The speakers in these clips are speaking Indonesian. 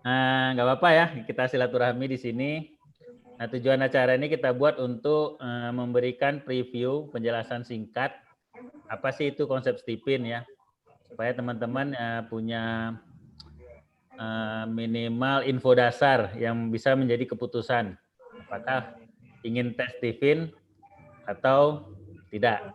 Nggak apa-apa ya, kita silaturahmi di sini. Nah, tujuan acara ini kita buat untuk memberikan preview, penjelasan singkat, apa sih itu konsep Stipin ya, supaya teman-teman punya minimal info dasar yang bisa menjadi keputusan. Apakah ingin tes Stipin atau tidak.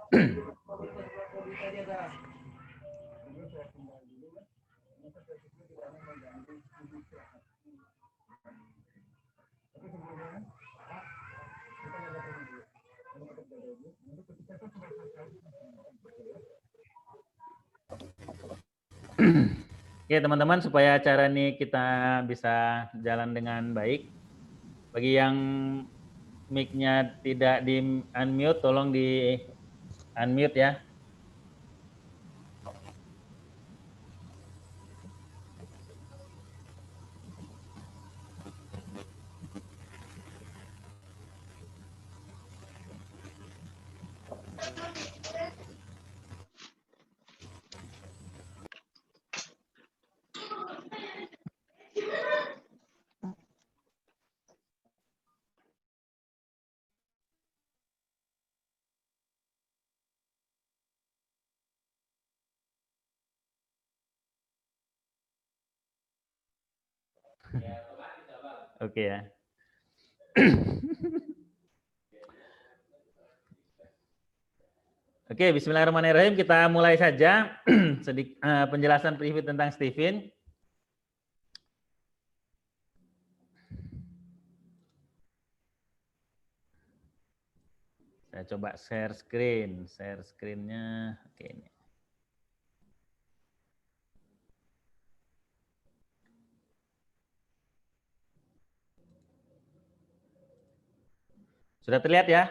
Oke teman-teman, supaya acara ini kita bisa jalan dengan baik, bagi yang mic-nya tidak di unmute, tolong di unmute ya. Oke ya. Oke, bismillahirrahmanirrahim. Kita mulai saja sedikit penjelasan preview tentang Stipin. Saya coba share screen. Share screen-nya. Oke, ini. Sudah terlihat ya?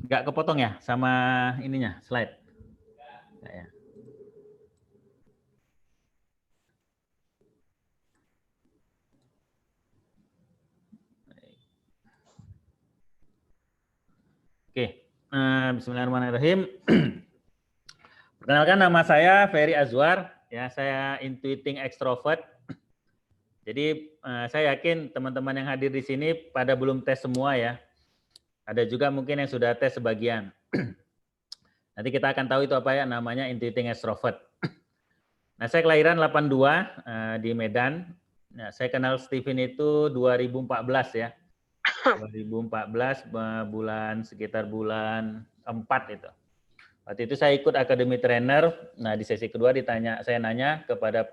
Nggak kepotong ya sama ininya, slide? Ya. Oke, bismillahirrahmanirrahim. Perkenalkan, nama saya Ferry Azwar, ya, saya intuiting extrovert. Jadi saya yakin teman-teman yang hadir di sini pada belum tes semua ya. Ada juga mungkin yang sudah tes sebagian. Nanti kita akan tahu itu apa ya, namanya intuiting extrovert. Nah, saya kelahiran 82 di Medan. Nah, saya kenal Stipin itu 2014 ya. 2014 sekitar bulan 4 itu. Waktu itu saya ikut Academy Trainer. Nah, di sesi kedua saya nanya kepada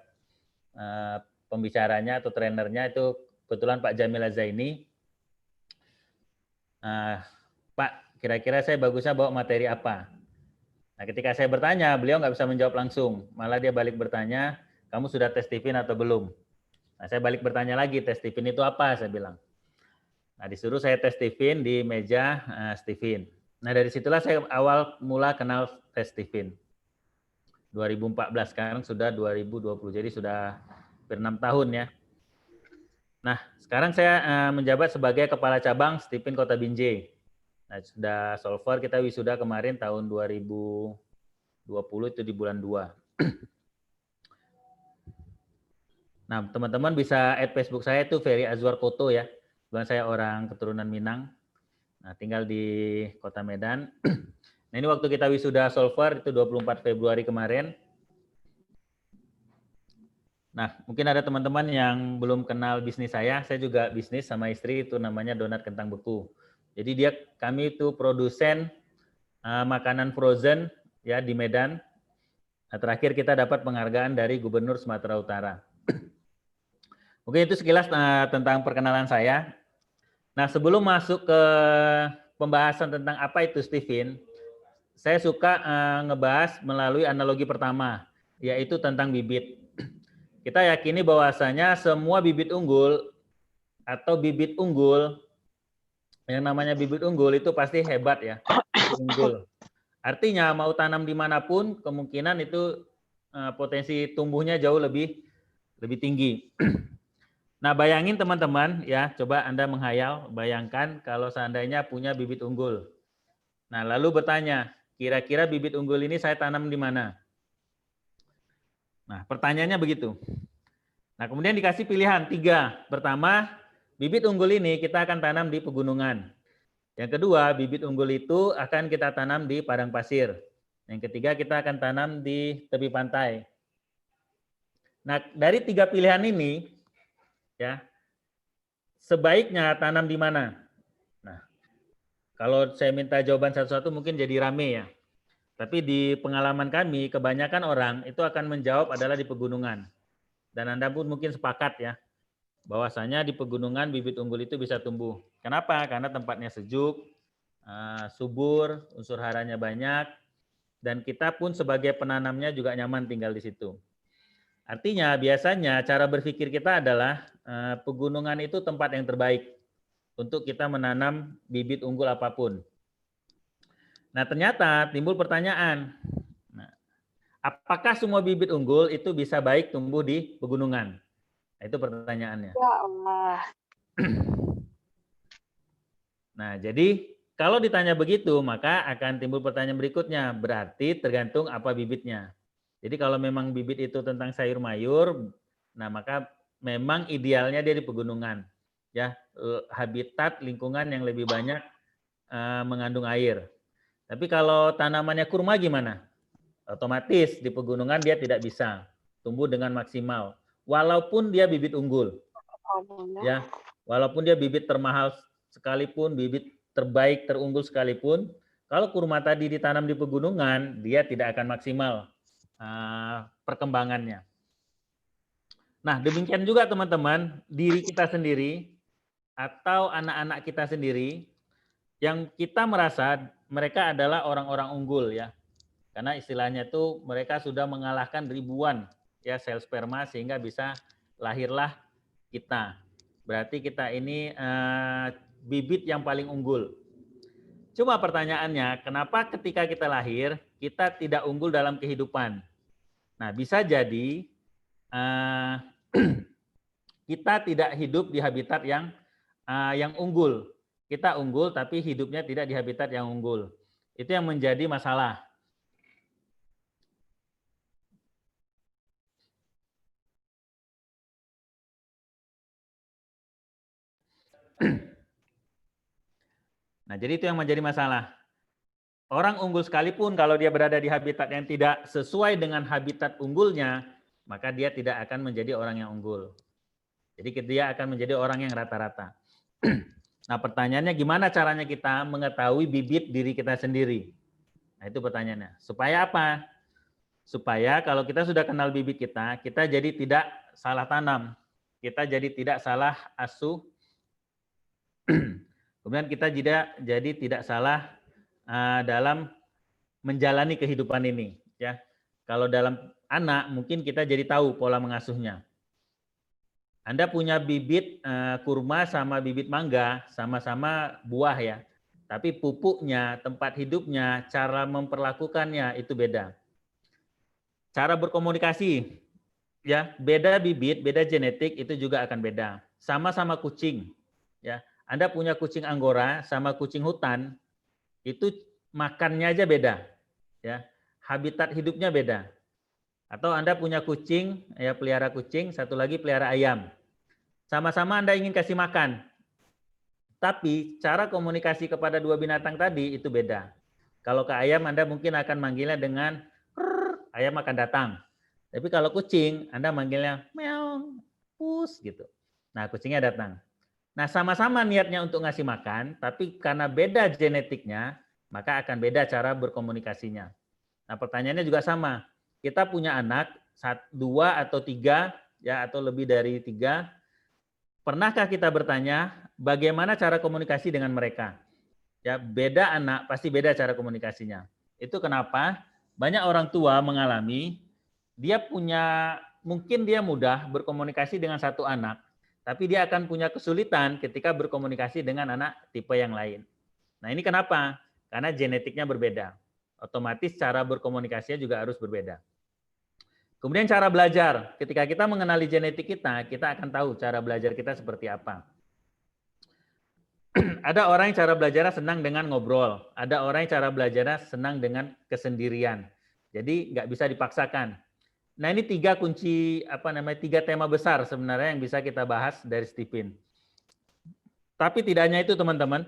pembicaranya atau trainernya, itu kebetulan Pak Jamil Zaini. Pak, kira-kira saya bagusnya bawa materi apa? Nah, ketika saya bertanya, beliau nggak bisa menjawab langsung. Malah dia balik bertanya, kamu sudah tes Stipin atau belum? Nah, saya balik bertanya lagi, tes Stipin itu apa? Saya bilang. Nah, disuruh saya tes Stipin di meja Stipin. Nah, dari situlah saya awal mula kenal tes Stipin. 2014, sekarang sudah 2020, jadi sudah 6 tahun ya. Nah, sekarang saya menjabat sebagai Kepala Cabang Stipin Kota Binjai. Nah, sudah solver, kita wisuda kemarin tahun 2020 itu di bulan 2. Nah, teman-teman bisa add Facebook saya itu Ferry Azwar Koto ya. Kebetulan saya orang keturunan Minang. Nah, tinggal di Kota Medan. Nah, ini waktu kita wisuda solver itu 24 Februari kemarin. Nah, mungkin ada teman-teman yang belum kenal bisnis saya juga bisnis sama istri, itu namanya Donat Kentang Beku. Jadi kami itu produsen makanan frozen ya di Medan. Nah, terakhir kita dapat penghargaan dari Gubernur Sumatera Utara. Mungkin itu sekilas tentang perkenalan saya. Nah, sebelum masuk ke pembahasan tentang apa itu Stipin, saya suka ngebahas melalui analogi pertama, yaitu tentang bibit. Kita yakini bahwasanya semua bibit unggul atau bibit unggul, yang namanya bibit unggul itu pasti hebat ya, unggul. Artinya mau tanam dimanapun, kemungkinan itu potensi tumbuhnya jauh lebih tinggi. Nah, bayangin teman-teman ya, coba Anda menghayal, bayangkan kalau seandainya punya bibit unggul. Nah, lalu bertanya, kira-kira bibit unggul ini saya tanam di mana? Nah, pertanyaannya begitu. Nah, kemudian dikasih pilihan 3. Pertama, bibit unggul ini kita akan tanam di pegunungan. Yang kedua, bibit unggul itu akan kita tanam di padang pasir. Yang ketiga, kita akan tanam di tepi pantai. Nah, dari 3 pilihan ini, ya, sebaiknya tanam di mana? Nah, kalau saya minta jawaban satu-satu mungkin jadi rame ya. Tapi di pengalaman kami, kebanyakan orang itu akan menjawab adalah di pegunungan. Dan Anda pun mungkin sepakat ya, bahwasanya di pegunungan bibit unggul itu bisa tumbuh. Kenapa? Karena tempatnya sejuk, subur, unsur haranya banyak, dan kita pun sebagai penanamnya juga nyaman tinggal di situ. Artinya biasanya cara berpikir kita adalah pegunungan itu tempat yang terbaik untuk kita menanam bibit unggul apapun. Nah, ternyata timbul pertanyaan, apakah semua bibit unggul itu bisa baik tumbuh di pegunungan? Nah, itu pertanyaannya. Ya Allah. Nah, jadi kalau ditanya begitu, maka akan timbul pertanyaan berikutnya. Berarti tergantung apa bibitnya. Jadi kalau memang bibit itu tentang sayur mayur, nah maka memang idealnya dia di pegunungan. Ya, habitat lingkungan yang lebih banyak mengandung air. Tapi kalau tanamannya kurma gimana? Otomatis di pegunungan dia tidak bisa tumbuh dengan maksimal. Walaupun dia bibit unggul. Ya, walaupun dia bibit termahal sekalipun, bibit terbaik, terunggul sekalipun, kalau kurma tadi ditanam di pegunungan, dia tidak akan maksimal perkembangannya. Nah, demikian juga teman-teman, diri kita sendiri atau anak-anak kita sendiri yang kita merasa mereka adalah orang-orang unggul ya. Karena istilahnya itu mereka sudah mengalahkan ribuan ya sel sperma sehingga bisa lahirlah kita. Berarti kita ini bibit yang paling unggul. Cuma pertanyaannya, kenapa ketika kita lahir kita tidak unggul dalam kehidupan? Nah, bisa jadi kita tidak hidup di habitat yang unggul. Kita unggul tapi hidupnya tidak di habitat yang unggul. Itu yang menjadi masalah. Nah, jadi itu yang menjadi masalah. Orang unggul sekalipun kalau dia berada di habitat yang tidak sesuai dengan habitat unggulnya, maka dia tidak akan menjadi orang yang unggul. Jadi dia akan menjadi orang yang rata-rata. Nah, pertanyaannya gimana caranya kita mengetahui bibit diri kita sendiri? Nah, itu pertanyaannya. Supaya apa? Supaya kalau kita sudah kenal bibit kita, kita jadi tidak salah tanam. Kita jadi tidak salah asuh. Kemudian kita jadi tidak salah dalam menjalani kehidupan ini. Ya, kalau dalam anak mungkin kita jadi tahu pola mengasuhnya. Anda punya bibit kurma sama bibit mangga, sama-sama buah ya. Tapi pupuknya, tempat hidupnya, cara memperlakukannya itu beda. Cara berkomunikasi, ya beda bibit, beda genetik itu juga akan beda. Sama-sama kucing, ya. Anda punya kucing Anggora sama kucing hutan, itu makannya aja beda, ya. Habitat hidupnya beda. Atau Anda punya kucing, ya pelihara kucing, satu lagi pelihara ayam. Sama-sama Anda ingin kasih makan. Tapi cara komunikasi kepada dua binatang tadi itu beda. Kalau ke ayam Anda mungkin akan manggilnya dengan ayam akan datang. Tapi kalau kucing Anda manggilnya meong, pus gitu. Nah, kucingnya datang. Nah, sama-sama niatnya untuk ngasih makan, tapi karena beda genetiknya, maka akan beda cara berkomunikasinya. Nah, pertanyaannya juga sama. Kita punya anak, 2 atau 3, ya atau lebih dari 3. Pernahkah kita bertanya bagaimana cara komunikasi dengan mereka? Ya, beda anak pasti beda cara komunikasinya. Itu kenapa banyak orang tua mengalami dia punya mungkin dia mudah berkomunikasi dengan satu anak, tapi dia akan punya kesulitan ketika berkomunikasi dengan anak tipe yang lain. Nah, ini kenapa? Karena genetiknya berbeda. Otomatis cara berkomunikasinya juga harus berbeda. Kemudian cara belajar. Ketika kita mengenali genetik kita, kita akan tahu cara belajar kita seperti apa. Ada orang yang cara belajarnya senang dengan ngobrol. Ada orang yang cara belajarnya senang dengan kesendirian. Jadi nggak bisa dipaksakan. Nah, ini tiga kunci tiga tema besar sebenarnya yang bisa kita bahas dari Stephen. Tapi tidak hanya itu teman-teman,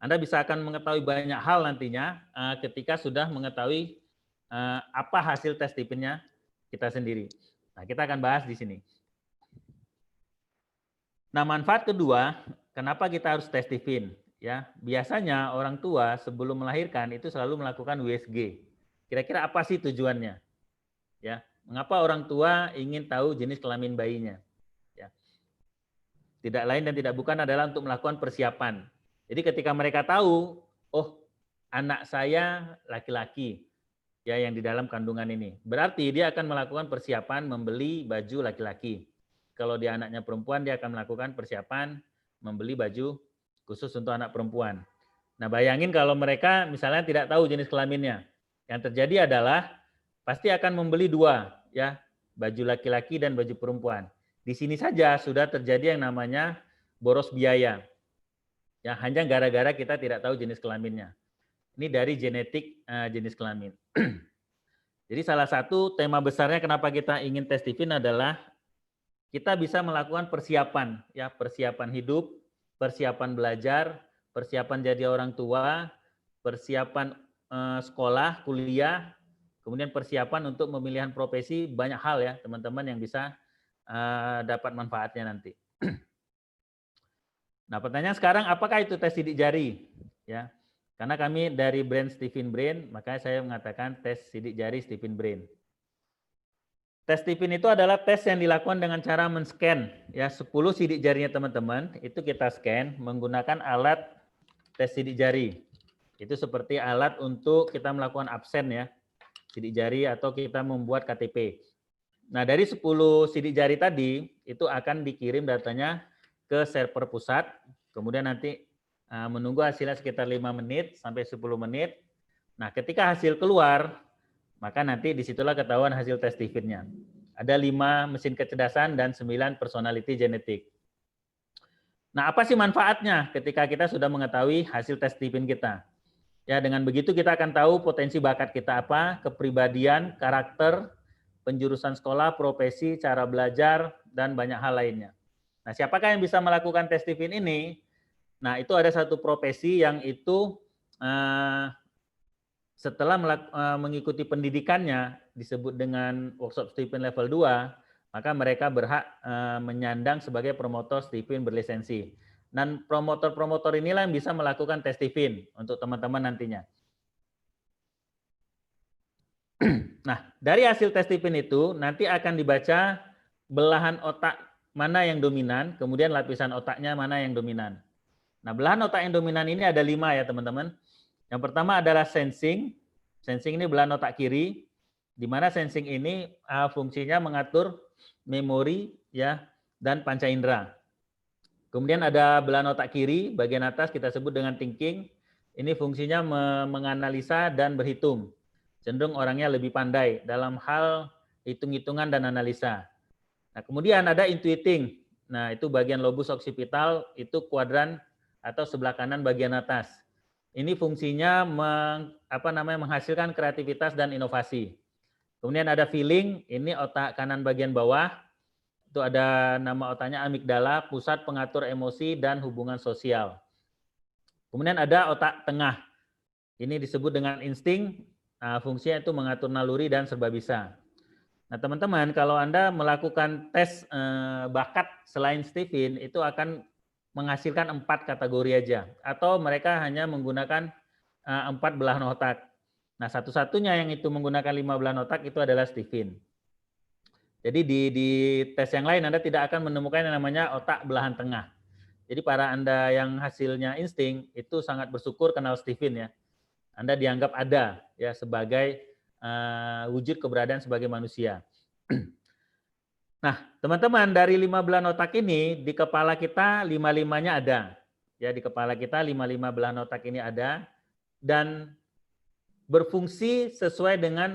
Anda bisa akan mengetahui banyak hal nantinya ketika sudah mengetahui apa hasil tes Stephen-nya kita sendiri. Nah, kita akan bahas di sini. Nah, manfaat kedua, kenapa kita harus tes Stephen? Ya, biasanya orang tua sebelum melahirkan itu selalu melakukan USG. Kira-kira apa sih tujuannya? Ya, mengapa orang tua ingin tahu jenis kelamin bayinya? Ya. Tidak lain dan tidak bukan adalah untuk melakukan persiapan. Jadi ketika mereka tahu, oh anak saya laki-laki, ya yang di dalam kandungan ini, berarti dia akan melakukan persiapan membeli baju laki-laki. Kalau dia anaknya perempuan, dia akan melakukan persiapan membeli baju khusus untuk anak perempuan. Nah, bayangin kalau mereka misalnya tidak tahu jenis kelaminnya. Yang terjadi adalah pasti akan membeli dua, ya, baju laki-laki dan baju perempuan. Di sini saja sudah terjadi yang namanya boros biaya. Ya, hanya gara-gara kita tidak tahu jenis kelaminnya. Ini dari genetik jenis kelamin. Jadi salah satu tema besarnya kenapa kita ingin tes Stephen adalah kita bisa melakukan persiapan, ya, persiapan hidup, persiapan belajar, persiapan jadi orang tua, persiapan sekolah, kuliah, kemudian persiapan untuk pemilihan profesi, banyak hal ya teman-teman yang bisa dapat manfaatnya nanti. Nah, pertanyaan sekarang, apakah itu tes sidik jari? Ya, karena kami dari brand Stephen Brain, makanya saya mengatakan tes sidik jari Stephen Brain. Tes Stephen itu adalah tes yang dilakukan dengan cara men-scan ya 10 sidik jarinya teman-teman, itu kita scan menggunakan alat tes sidik jari. Itu seperti alat untuk kita melakukan absen ya, sidik jari atau kita membuat KTP. Nah, dari 10 sidik jari tadi itu akan dikirim datanya ke server pusat, kemudian nanti menunggu hasilnya sekitar 5 menit sampai 10 menit. Nah, ketika hasil keluar, maka nanti disitulah ketahuan hasil tes Stephen-nya. Ada 5 mesin kecerdasan dan 9 personality genetik. Nah, apa sih manfaatnya ketika kita sudah mengetahui hasil tes Stephen kita? Ya, dengan begitu kita akan tahu potensi bakat kita apa, kepribadian, karakter, penjurusan sekolah, profesi, cara belajar, dan banyak hal lainnya. Nah, siapakah yang bisa melakukan tes Stephen ini? Nah, itu ada satu profesi yang itu setelah mengikuti pendidikannya disebut dengan workshop Stephen level 2, maka mereka berhak menyandang sebagai promotor Stephen berlisensi. Dan promotor-promotor inilah yang bisa melakukan tes Stephen untuk teman-teman nantinya. Nah, dari hasil tes Stephen itu nanti akan dibaca belahan otak mana yang dominan, kemudian lapisan otaknya mana yang dominan. Nah, belahan otak yang dominan ini ada 5 ya teman-teman. Yang pertama adalah sensing. Sensing ini belahan otak kiri, di mana sensing ini fungsinya mengatur memori ya dan panca indera. Kemudian ada belahan otak kiri, bagian atas kita sebut dengan thinking. Ini fungsinya menganalisa dan berhitung. Cenderung orangnya lebih pandai dalam hal hitung-hitungan dan analisa. Nah, kemudian ada intuiting. Nah, itu bagian lobus occipital, itu kuadran atau sebelah kanan bagian atas. Ini fungsinya menghasilkan kreativitas dan inovasi. Kemudian ada feeling, ini otak kanan bagian bawah. Itu ada nama otaknya amigdala, pusat pengatur emosi dan hubungan sosial. Kemudian ada otak tengah. Ini disebut dengan insting, fungsinya itu mengatur naluri dan serba bisa. Nah, teman-teman, kalau Anda melakukan tes bakat selain Stephen, itu akan menghasilkan 4 kategori aja, atau mereka hanya menggunakan 4 belahan otak. Nah, satu-satunya yang itu menggunakan 5 belahan otak itu adalah Stephen. Jadi di tes yang lain Anda tidak akan menemukan yang namanya otak belahan tengah. Jadi para Anda yang hasilnya insting itu sangat bersyukur kenal Stephen ya. Anda dianggap ada ya sebagai wujud keberadaan sebagai manusia. Nah, teman-teman, dari 5 belahan otak ini di kepala kita 5-5-nya ada. Ya, di kepala kita 5-5 belahan otak ini ada dan berfungsi sesuai dengan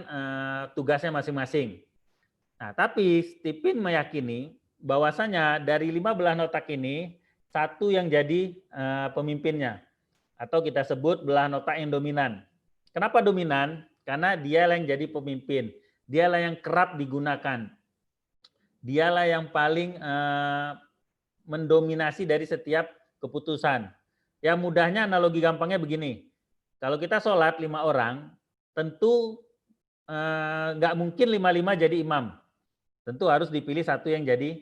tugasnya masing-masing. Nah, tapi Stephen meyakini bahwasanya dari 5 belahan otak ini satu yang jadi pemimpinnya atau kita sebut belahan otak yang dominan. Kenapa dominan? Karena dia yang jadi pemimpin. dialah yang kerap digunakan, dialah yang paling mendominasi dari setiap keputusan. Ya mudahnya analogi gampangnya begini, kalau kita sholat 5 orang, tentu nggak mungkin 5-5 jadi imam. Tentu harus dipilih satu yang jadi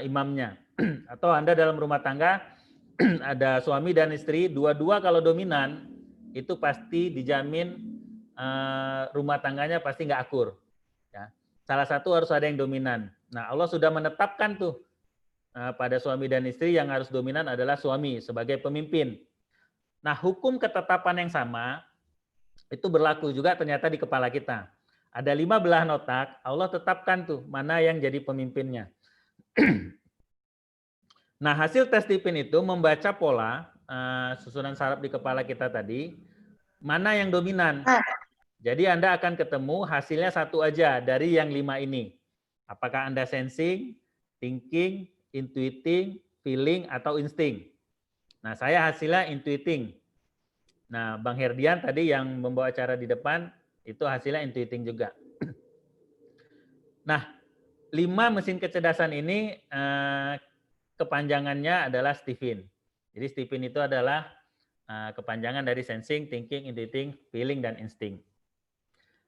imamnya. Atau Anda dalam rumah tangga, ada suami dan istri, dua-dua kalau dominan, itu pasti dijamin rumah tangganya pasti nggak akur. Ya. Salah satu harus ada yang dominan. Nah Allah sudah menetapkan tuh, pada suami dan istri yang harus dominan adalah suami sebagai pemimpin. Nah, hukum ketetapan yang sama itu berlaku juga ternyata di kepala kita. Ada 5 belahan otak, Allah tetapkan tuh mana yang jadi pemimpinnya. Nah, hasil tes Tipin itu membaca pola susunan saraf di kepala kita tadi, mana yang dominan. Jadi Anda akan ketemu hasilnya satu aja dari yang 5 ini. Apakah Anda sensing, thinking, intuiting, feeling, atau insting. Nah, saya hasilnya intuiting. Nah, Bang Herdian tadi yang membawa acara di depan, itu hasilnya intuiting juga. Nah, 5 mesin kecerdasan ini kepanjangannya adalah Stephen. Jadi Stephen itu adalah kepanjangan dari sensing, thinking, intuiting, feeling, dan insting.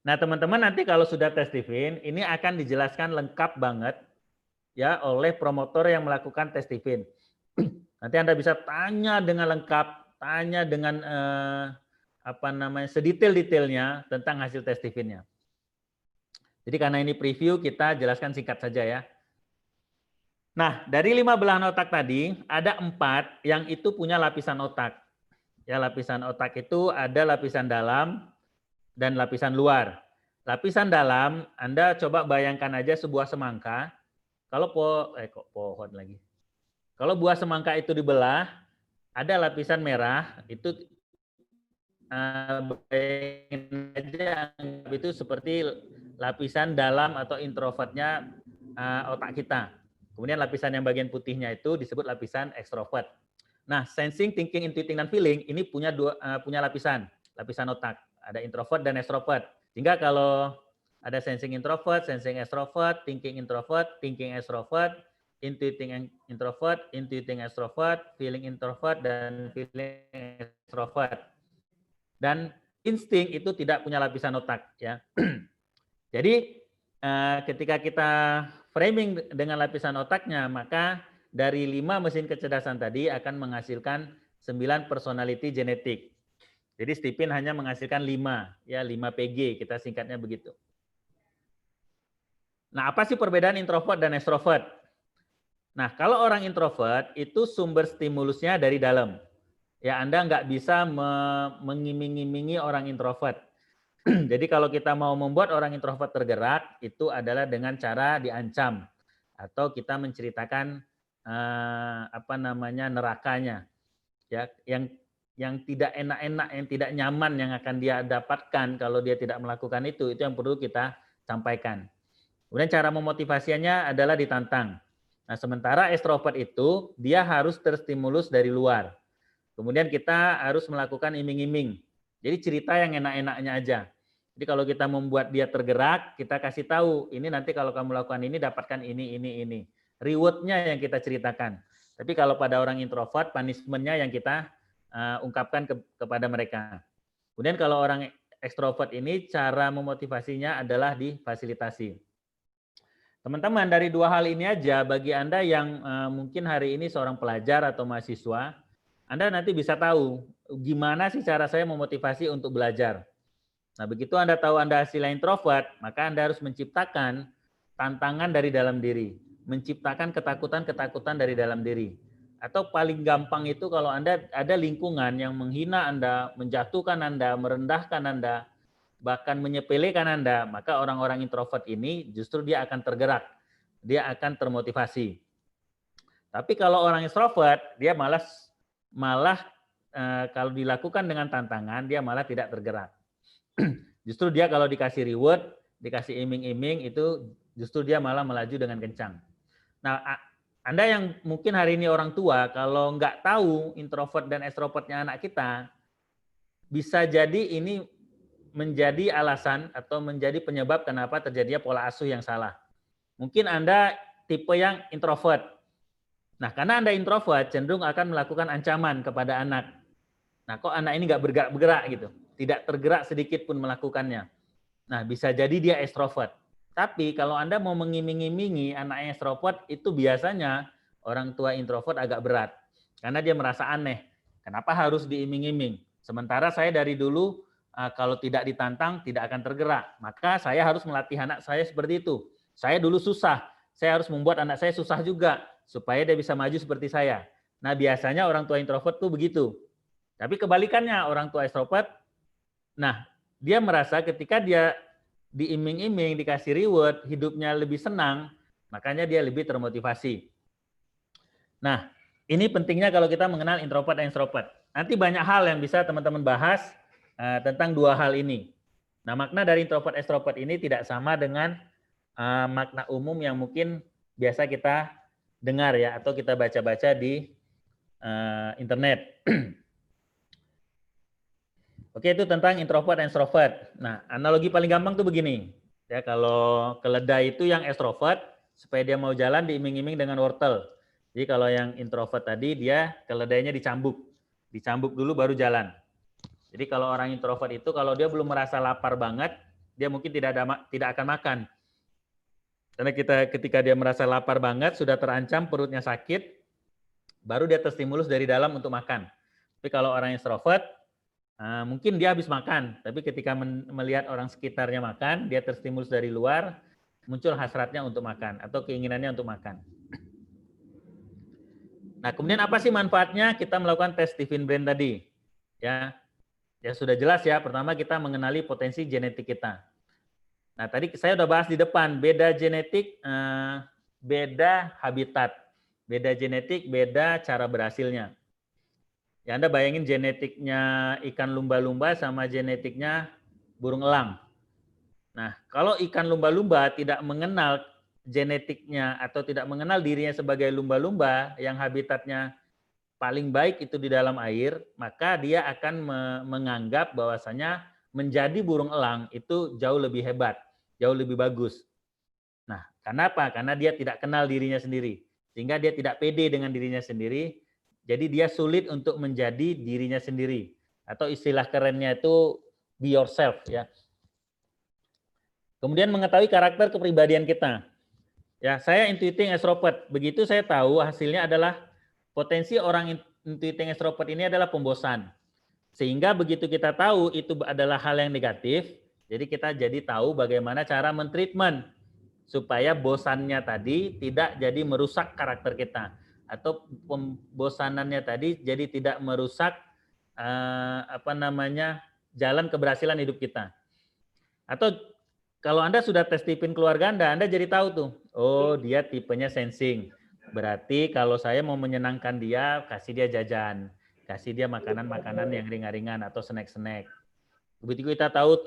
Nah, teman-teman nanti kalau sudah tes Stephen, ini akan dijelaskan lengkap banget ya oleh promotor yang melakukan tes Stephen. Nanti Anda bisa tanya dengan lengkap, tanya dengan sedetail-detailnya tentang hasil tes Stephen-nya. Jadi karena ini preview, kita jelaskan singkat saja ya. Nah, dari 5 belahan otak tadi, ada 4 yang itu punya lapisan otak. Ya, lapisan otak itu ada lapisan dalam dan lapisan luar. Lapisan dalam, Anda coba bayangkan aja sebuah semangka. Kalau pohon lagi. Kalau buah semangka itu dibelah, ada lapisan merah, itu bayangin aja itu seperti lapisan dalam atau introvertnya otak kita. Kemudian lapisan yang bagian putihnya itu disebut lapisan ekstrovert. Nah, sensing, thinking, intuiting, dan feeling ini punya lapisan otak. Ada introvert dan extrovert. Sehingga kalau ada sensing introvert, sensing extrovert, thinking extrovert, intuiting introvert, intuiting extrovert, feeling introvert, dan feeling extrovert. Dan insting itu tidak punya lapisan otak, ya. Jadi ketika kita framing dengan lapisan otaknya, maka dari 5 mesin kecerdasan tadi akan menghasilkan 9 personality genetik. Jadi Stephen hanya menghasilkan 5, ya 5 PG, kita singkatnya begitu. Nah, apa sih perbedaan introvert dan extrovert? Nah, kalau orang introvert itu sumber stimulusnya dari dalam. Ya, Anda nggak bisa mengiming-imingi orang introvert. Jadi kalau kita mau membuat orang introvert tergerak, itu adalah dengan cara diancam atau kita menceritakan nerakanya, ya, yang tidak enak-enak, yang tidak nyaman yang akan dia dapatkan kalau dia tidak melakukan itu yang perlu kita sampaikan. Kemudian cara memotivasinya adalah ditantang. Nah, sementara extrovert itu dia harus terstimulus dari luar. Kemudian kita harus melakukan iming-iming. Jadi cerita yang enak-enaknya aja. Jadi kalau kita membuat dia tergerak, kita kasih tahu, ini nanti kalau kamu lakukan ini dapatkan ini. Reward-nya yang kita ceritakan. Tapi kalau pada orang introvert, punishment-nya yang kita ungkapkan kepada mereka. Kemudian kalau orang ekstrovert ini cara memotivasinya adalah difasilitasi. Teman-teman, dari 2 hal ini aja, bagi Anda yang mungkin hari ini seorang pelajar atau mahasiswa, Anda nanti bisa tahu gimana sih cara saya memotivasi untuk belajar. Nah, begitu Anda tahu Anda hasilnya introvert, maka Anda harus menciptakan tantangan dari dalam diri, menciptakan ketakutan-ketakutan dari dalam diri. Atau paling gampang itu kalau Anda ada lingkungan yang menghina Anda, menjatuhkan Anda, merendahkan Anda, bahkan menyepelekan Anda, maka orang-orang introvert ini justru dia akan tergerak, dia akan termotivasi. Tapi kalau orang extrovert, dia malah kalau dilakukan dengan tantangan, dia malah tidak tergerak. Justru dia kalau dikasih reward, dikasih iming-iming, itu justru dia malah melaju dengan kencang. Nah, Anda yang mungkin hari ini orang tua, kalau nggak tahu introvert dan extrovertnya anak kita, bisa jadi ini menjadi alasan atau menjadi penyebab kenapa terjadinya pola asuh yang salah. Mungkin Anda tipe yang introvert. Nah, karena Anda introvert, cenderung akan melakukan ancaman kepada anak. Nah, kok anak ini nggak bergerak-bergerak gitu, tidak tergerak sedikit pun melakukannya. Nah, bisa jadi dia extrovert. Tapi kalau Anda mau mengiming-imingi anaknya extrovert, itu biasanya orang tua introvert agak berat. Karena dia merasa aneh. Kenapa harus diiming-iming? Sementara saya dari dulu, kalau tidak ditantang, tidak akan tergerak. Maka saya harus melatih anak saya seperti itu. Saya dulu susah. Saya harus membuat anak saya susah juga. Supaya dia bisa maju seperti saya. Nah, biasanya orang tua introvert tuh begitu. Tapi kebalikannya, orang tua extrovert, nah, dia merasa ketika dia diiming-iming, dikasih reward, hidupnya lebih senang, makanya dia lebih termotivasi. Nah, ini pentingnya kalau kita mengenal introvert dan extrovert. Nanti banyak hal yang bisa teman-teman bahas tentang dua hal ini. Nah, makna dari introvert extrovert ini tidak sama dengan makna umum yang mungkin biasa kita dengar ya, atau kita baca-baca di internet. Oke, itu tentang introvert dan extrovert. Nah, analogi paling gampang tuh begini. Ya, kalau keledai itu yang extrovert, supaya dia mau jalan diiming-iming dengan wortel. Jadi kalau yang introvert tadi, dia keledainya dicambuk. Dicambuk dulu baru jalan. Jadi kalau orang introvert itu, kalau dia belum merasa lapar banget, dia mungkin tidak akan makan. Karena ketika dia merasa lapar banget, sudah terancam, perutnya sakit, baru dia terstimulus dari dalam untuk makan. Tapi kalau orang extrovert, mungkin dia habis makan, tapi ketika melihat orang sekitarnya makan, dia terstimulus dari luar, muncul hasratnya untuk makan atau keinginannya untuk makan. Nah, kemudian apa sih manfaatnya kita melakukan tes Stephen Brand tadi? Ya sudah jelas ya. Pertama kita mengenali potensi genetik kita. Nah, tadi saya udah bahas di depan, beda genetik, beda habitat, beda genetik, beda cara berhasilnya. Ya, Anda bayangin genetiknya ikan lumba-lumba sama genetiknya burung elang. Nah, kalau ikan lumba-lumba tidak mengenal genetiknya atau tidak mengenal dirinya sebagai lumba-lumba yang habitatnya paling baik itu di dalam air, maka dia akan menganggap bahwasanya menjadi burung elang itu jauh lebih hebat, jauh lebih bagus. Nah, kenapa? Karena dia tidak kenal dirinya sendiri, sehingga dia tidak pede dengan dirinya sendiri. Jadi dia sulit untuk menjadi dirinya sendiri, atau istilah kerennya itu be yourself ya. Kemudian mengetahui karakter kepribadian kita. Ya, saya intuiting extrovert. Begitu saya tahu hasilnya adalah potensi orang intuiting extrovert ini adalah pembosan. Sehingga begitu kita tahu itu adalah hal yang negatif, jadi kita jadi tahu bagaimana cara mentreatment supaya bosannya tadi tidak jadi merusak karakter kita, atau pembosanannya tadi jadi tidak merusak jalan keberhasilan hidup kita. Atau kalau Anda sudah tes tipin keluarga Anda jadi tahu tuh, oh dia tipenya sensing. Berarti kalau saya mau menyenangkan dia, kasih dia jajan, kasih dia makanan-makanan yang ringan-ringan atau snack-snack. Begitu kita tahu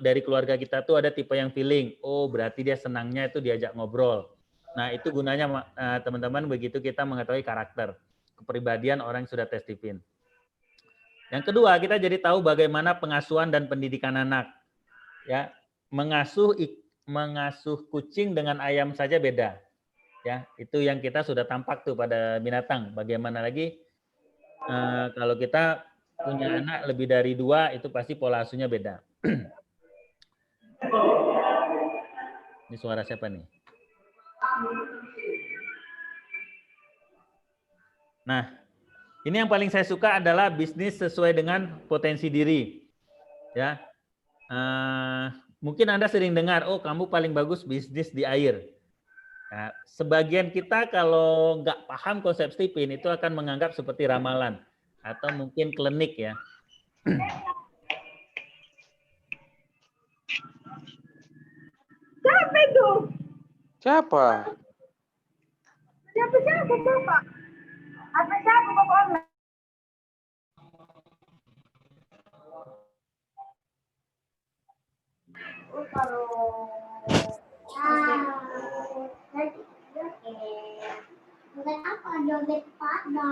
dari keluarga kita tuh ada tipe yang feeling, oh berarti dia senangnya itu diajak ngobrol. Nah itu gunanya teman-teman begitu kita mengetahui karakter, kepribadian orang yang sudah tes tipin. Yang kedua kita jadi tahu bagaimana pengasuhan dan pendidikan anak. Ya, mengasuh kucing dengan ayam saja beda. Ya, itu yang kita sudah tampak tuh pada binatang. Bagaimana lagi kalau kita punya anak lebih dari 2, itu pasti pola asuhnya beda. Ini suara siapa nih? Nah, ini yang paling saya suka adalah bisnis sesuai dengan potensi diri. Ya, mungkin Anda sering dengar, oh kamu paling bagus bisnis di air. Nah, sebagian kita kalau nggak paham konsep Stephen itu akan menganggap seperti ramalan atau mungkin klinik ya. Siapa itu? Siapa? Siapa Bapak? Apa siapa Bapak online? Oh, kalau bukan apa joget pada.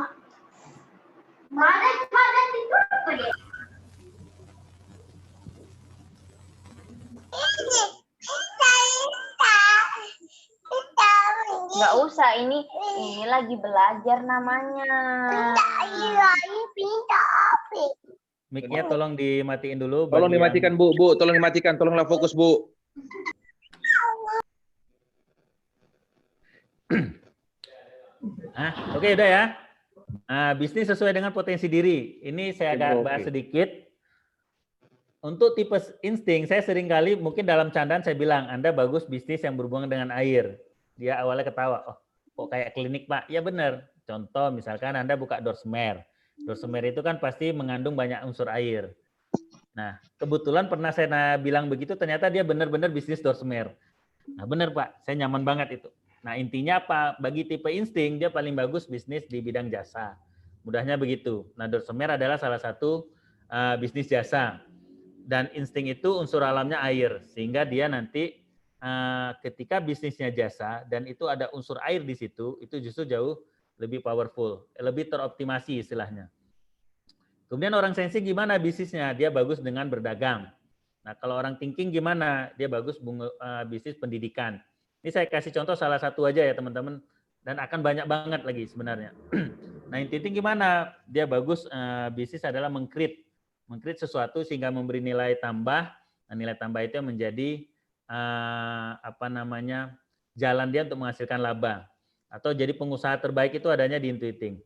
Mana pada itu apa dia? Nggak usah, ini lagi belajar namanya. Mic-nya tolong dimatiin dulu. Tolong bagi yang- dimatikan, Bu. Bu, tolong dimatikan. Tolonglah fokus, Bu. Oke, udah ya. Bisnis sesuai dengan potensi diri. Ini saya agak Oke. bahas sedikit. Untuk tipe insting, saya sering kali mungkin dalam candaan saya bilang, Anda bagus bisnis yang berhubungan dengan air. Dia awalnya ketawa, oh kok kayak klinik Pak? Ya benar. Contoh misalkan Anda buka Dorsmer. Dorsmer itu kan pasti mengandung banyak unsur air. Nah, kebetulan pernah saya bilang begitu, ternyata dia benar-benar bisnis Dorsmer. Nah benar Pak, saya nyaman banget itu. Nah intinya apa? Bagi tipe insting, dia paling bagus bisnis di bidang jasa. Mudahnya begitu. Nah Dorsmer adalah salah satu bisnis jasa. Dan insting itu unsur alamnya air, sehingga dia nanti ketika bisnisnya jasa dan itu ada unsur air di situ, itu justru jauh lebih powerful, lebih teroptimasi istilahnya. Kemudian orang sensing gimana bisnisnya? Dia bagus dengan berdagang. Nah kalau orang thinking gimana? Dia bagus bisnis pendidikan. Ini saya kasih contoh salah satu aja ya teman-teman, dan akan banyak banget lagi sebenarnya. Nah yang thinking gimana? Dia bagus bisnis adalah mengcreate sesuatu sehingga memberi nilai tambah. Nah, nilai tambah itu yang menjadi jalan dia untuk menghasilkan laba. Atau jadi pengusaha terbaik itu adanya di intuiting.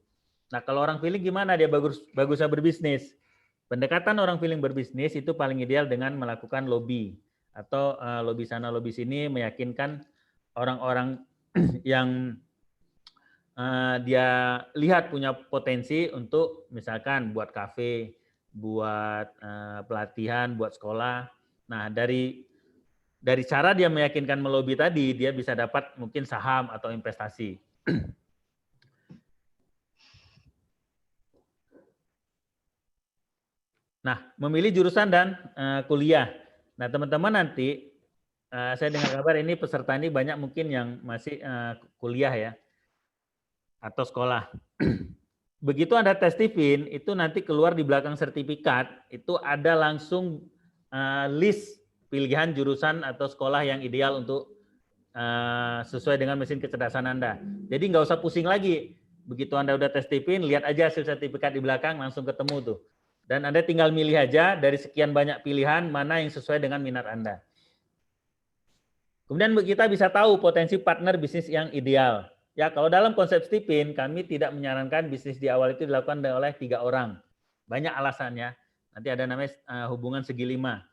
Nah kalau orang feeling gimana dia bagusnya berbisnis? Pendekatan orang feeling berbisnis itu paling ideal dengan melakukan lobby atau lobby sana lobby sini, meyakinkan orang-orang yang dia lihat punya potensi untuk misalkan buat kafe, buat pelatihan, buat sekolah. Nah, dari cara dia meyakinkan melobi tadi, dia bisa dapat mungkin saham atau investasi. Nah, memilih jurusan dan kuliah. Nah, teman-teman nanti saya dengar kabar ini peserta ini banyak mungkin yang masih kuliah ya atau sekolah. Begitu Anda tes Tivin, itu nanti keluar di belakang sertifikat, itu ada langsung list pilihan jurusan atau sekolah yang ideal untuk sesuai dengan mesin kecerdasan Anda. Jadi nggak usah pusing lagi. Begitu Anda udah tes Tivin, lihat aja hasil sertifikat di belakang, langsung ketemu tuh. Dan Anda tinggal milih aja dari sekian banyak pilihan, mana yang sesuai dengan minat Anda. Kemudian kita bisa tahu potensi partner bisnis yang ideal. Ya, kalau dalam konsep Stipin, kami tidak menyarankan bisnis di awal itu dilakukan oleh 3 orang. Banyak alasannya. Nanti ada namanya hubungan segi 5.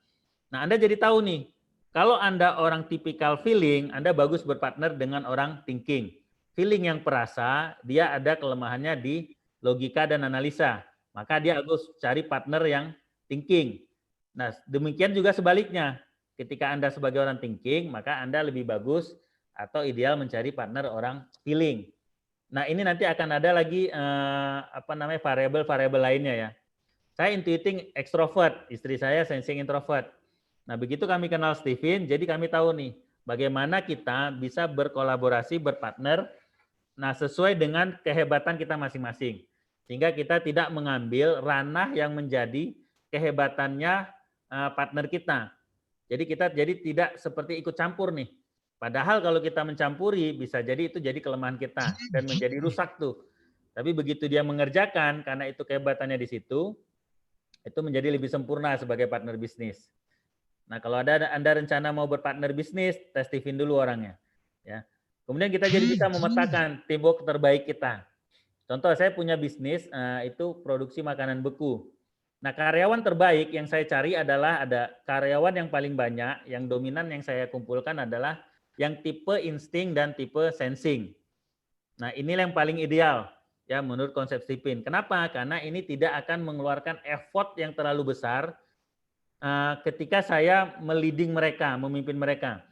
Nah, Anda jadi tahu nih, kalau Anda orang tipikal feeling, Anda bagus berpartner dengan orang thinking. Feeling yang perasa, dia ada kelemahannya di logika dan analisa. Maka dia harus cari partner yang thinking. Nah, demikian juga sebaliknya. Ketika Anda sebagai orang thinking, maka Anda lebih bagus atau ideal mencari partner orang feeling. Nah, ini nanti akan ada lagi variabel-variabel lainnya ya. Saya intuiting extrovert, istri saya sensing introvert. Nah, begitu kami kenal Steven, jadi kami tahu nih bagaimana kita bisa berkolaborasi, berpartner, nah sesuai dengan kehebatan kita masing-masing. Sehingga kita tidak mengambil ranah yang menjadi kehebatannya partner kita. Jadi kita tidak seperti ikut campur nih. Padahal kalau kita mencampuri bisa jadi itu jadi kelemahan kita dan menjadi rusak tuh. Tapi begitu dia mengerjakan karena itu kehebatannya di situ, itu menjadi lebih sempurna sebagai partner bisnis. Nah, kalau Anda rencana mau berpartner bisnis, tes Tivin dulu orangnya, ya. Kemudian kita jadi bisa memetakan teamwork terbaik kita. Contoh saya punya bisnis itu produksi makanan beku. Nah, karyawan terbaik yang saya cari adalah ada karyawan yang paling banyak, yang dominan yang saya kumpulkan adalah yang tipe insting dan tipe sensing. Nah, inilah yang paling ideal ya menurut konsep Stipin. Kenapa? Karena ini tidak akan mengeluarkan effort yang terlalu besar ketika saya meleading mereka, memimpin mereka.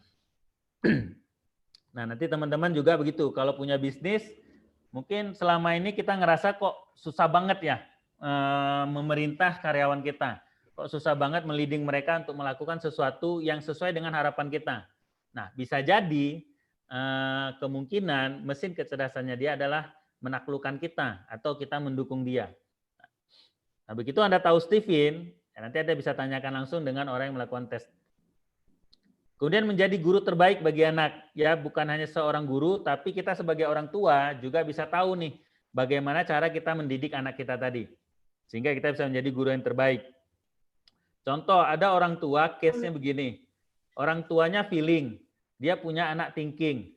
Nah, nanti teman-teman juga begitu. Kalau punya bisnis, mungkin selama ini kita ngerasa kok susah banget ya memerintah karyawan kita. Kok susah banget meleading mereka untuk melakukan sesuatu yang sesuai dengan harapan kita. Nah, bisa jadi kemungkinan mesin kecerdasannya dia adalah menaklukkan kita atau kita mendukung dia. Nah, begitu Anda tahu Stephen, nanti Anda bisa tanyakan langsung dengan orang yang melakukan tes. Kemudian menjadi guru terbaik bagi anak. Ya, bukan hanya seorang guru, tapi kita sebagai orang tua juga bisa tahu nih bagaimana cara kita mendidik anak kita tadi. Sehingga kita bisa menjadi guru yang terbaik. Contoh, ada orang tua case-nya begini. Orang tuanya feeling, dia punya anak thinking.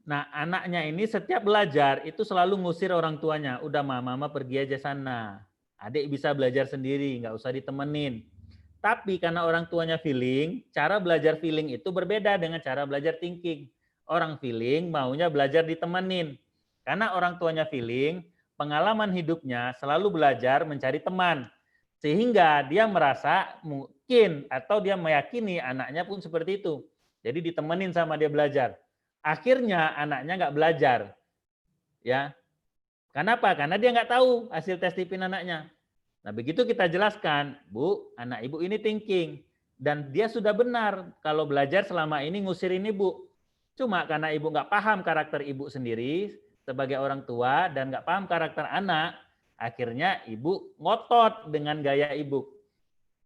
Nah, anaknya ini setiap belajar itu selalu ngusir orang tuanya. Udah mama pergi aja sana. Adik bisa belajar sendiri, nggak usah ditemenin. Tapi karena orang tuanya feeling, cara belajar feeling itu berbeda dengan cara belajar thinking. Orang feeling maunya belajar ditemenin. Karena orang tuanya feeling, pengalaman hidupnya selalu belajar mencari teman. Sehingga dia merasa mungkin atau dia meyakini anaknya pun seperti itu. Jadi ditemenin sama dia belajar. Akhirnya anaknya nggak belajar. Ya, kenapa? Karena dia nggak tahu hasil tes tipin anaknya. Nah, begitu kita jelaskan, Bu, anak Ibu ini thinking. Dan dia sudah benar kalau belajar selama ini ngusirin Ibu. Cuma karena Ibu nggak paham karakter Ibu sendiri sebagai orang tua dan nggak paham karakter anak, akhirnya Ibu ngotot dengan gaya Ibu.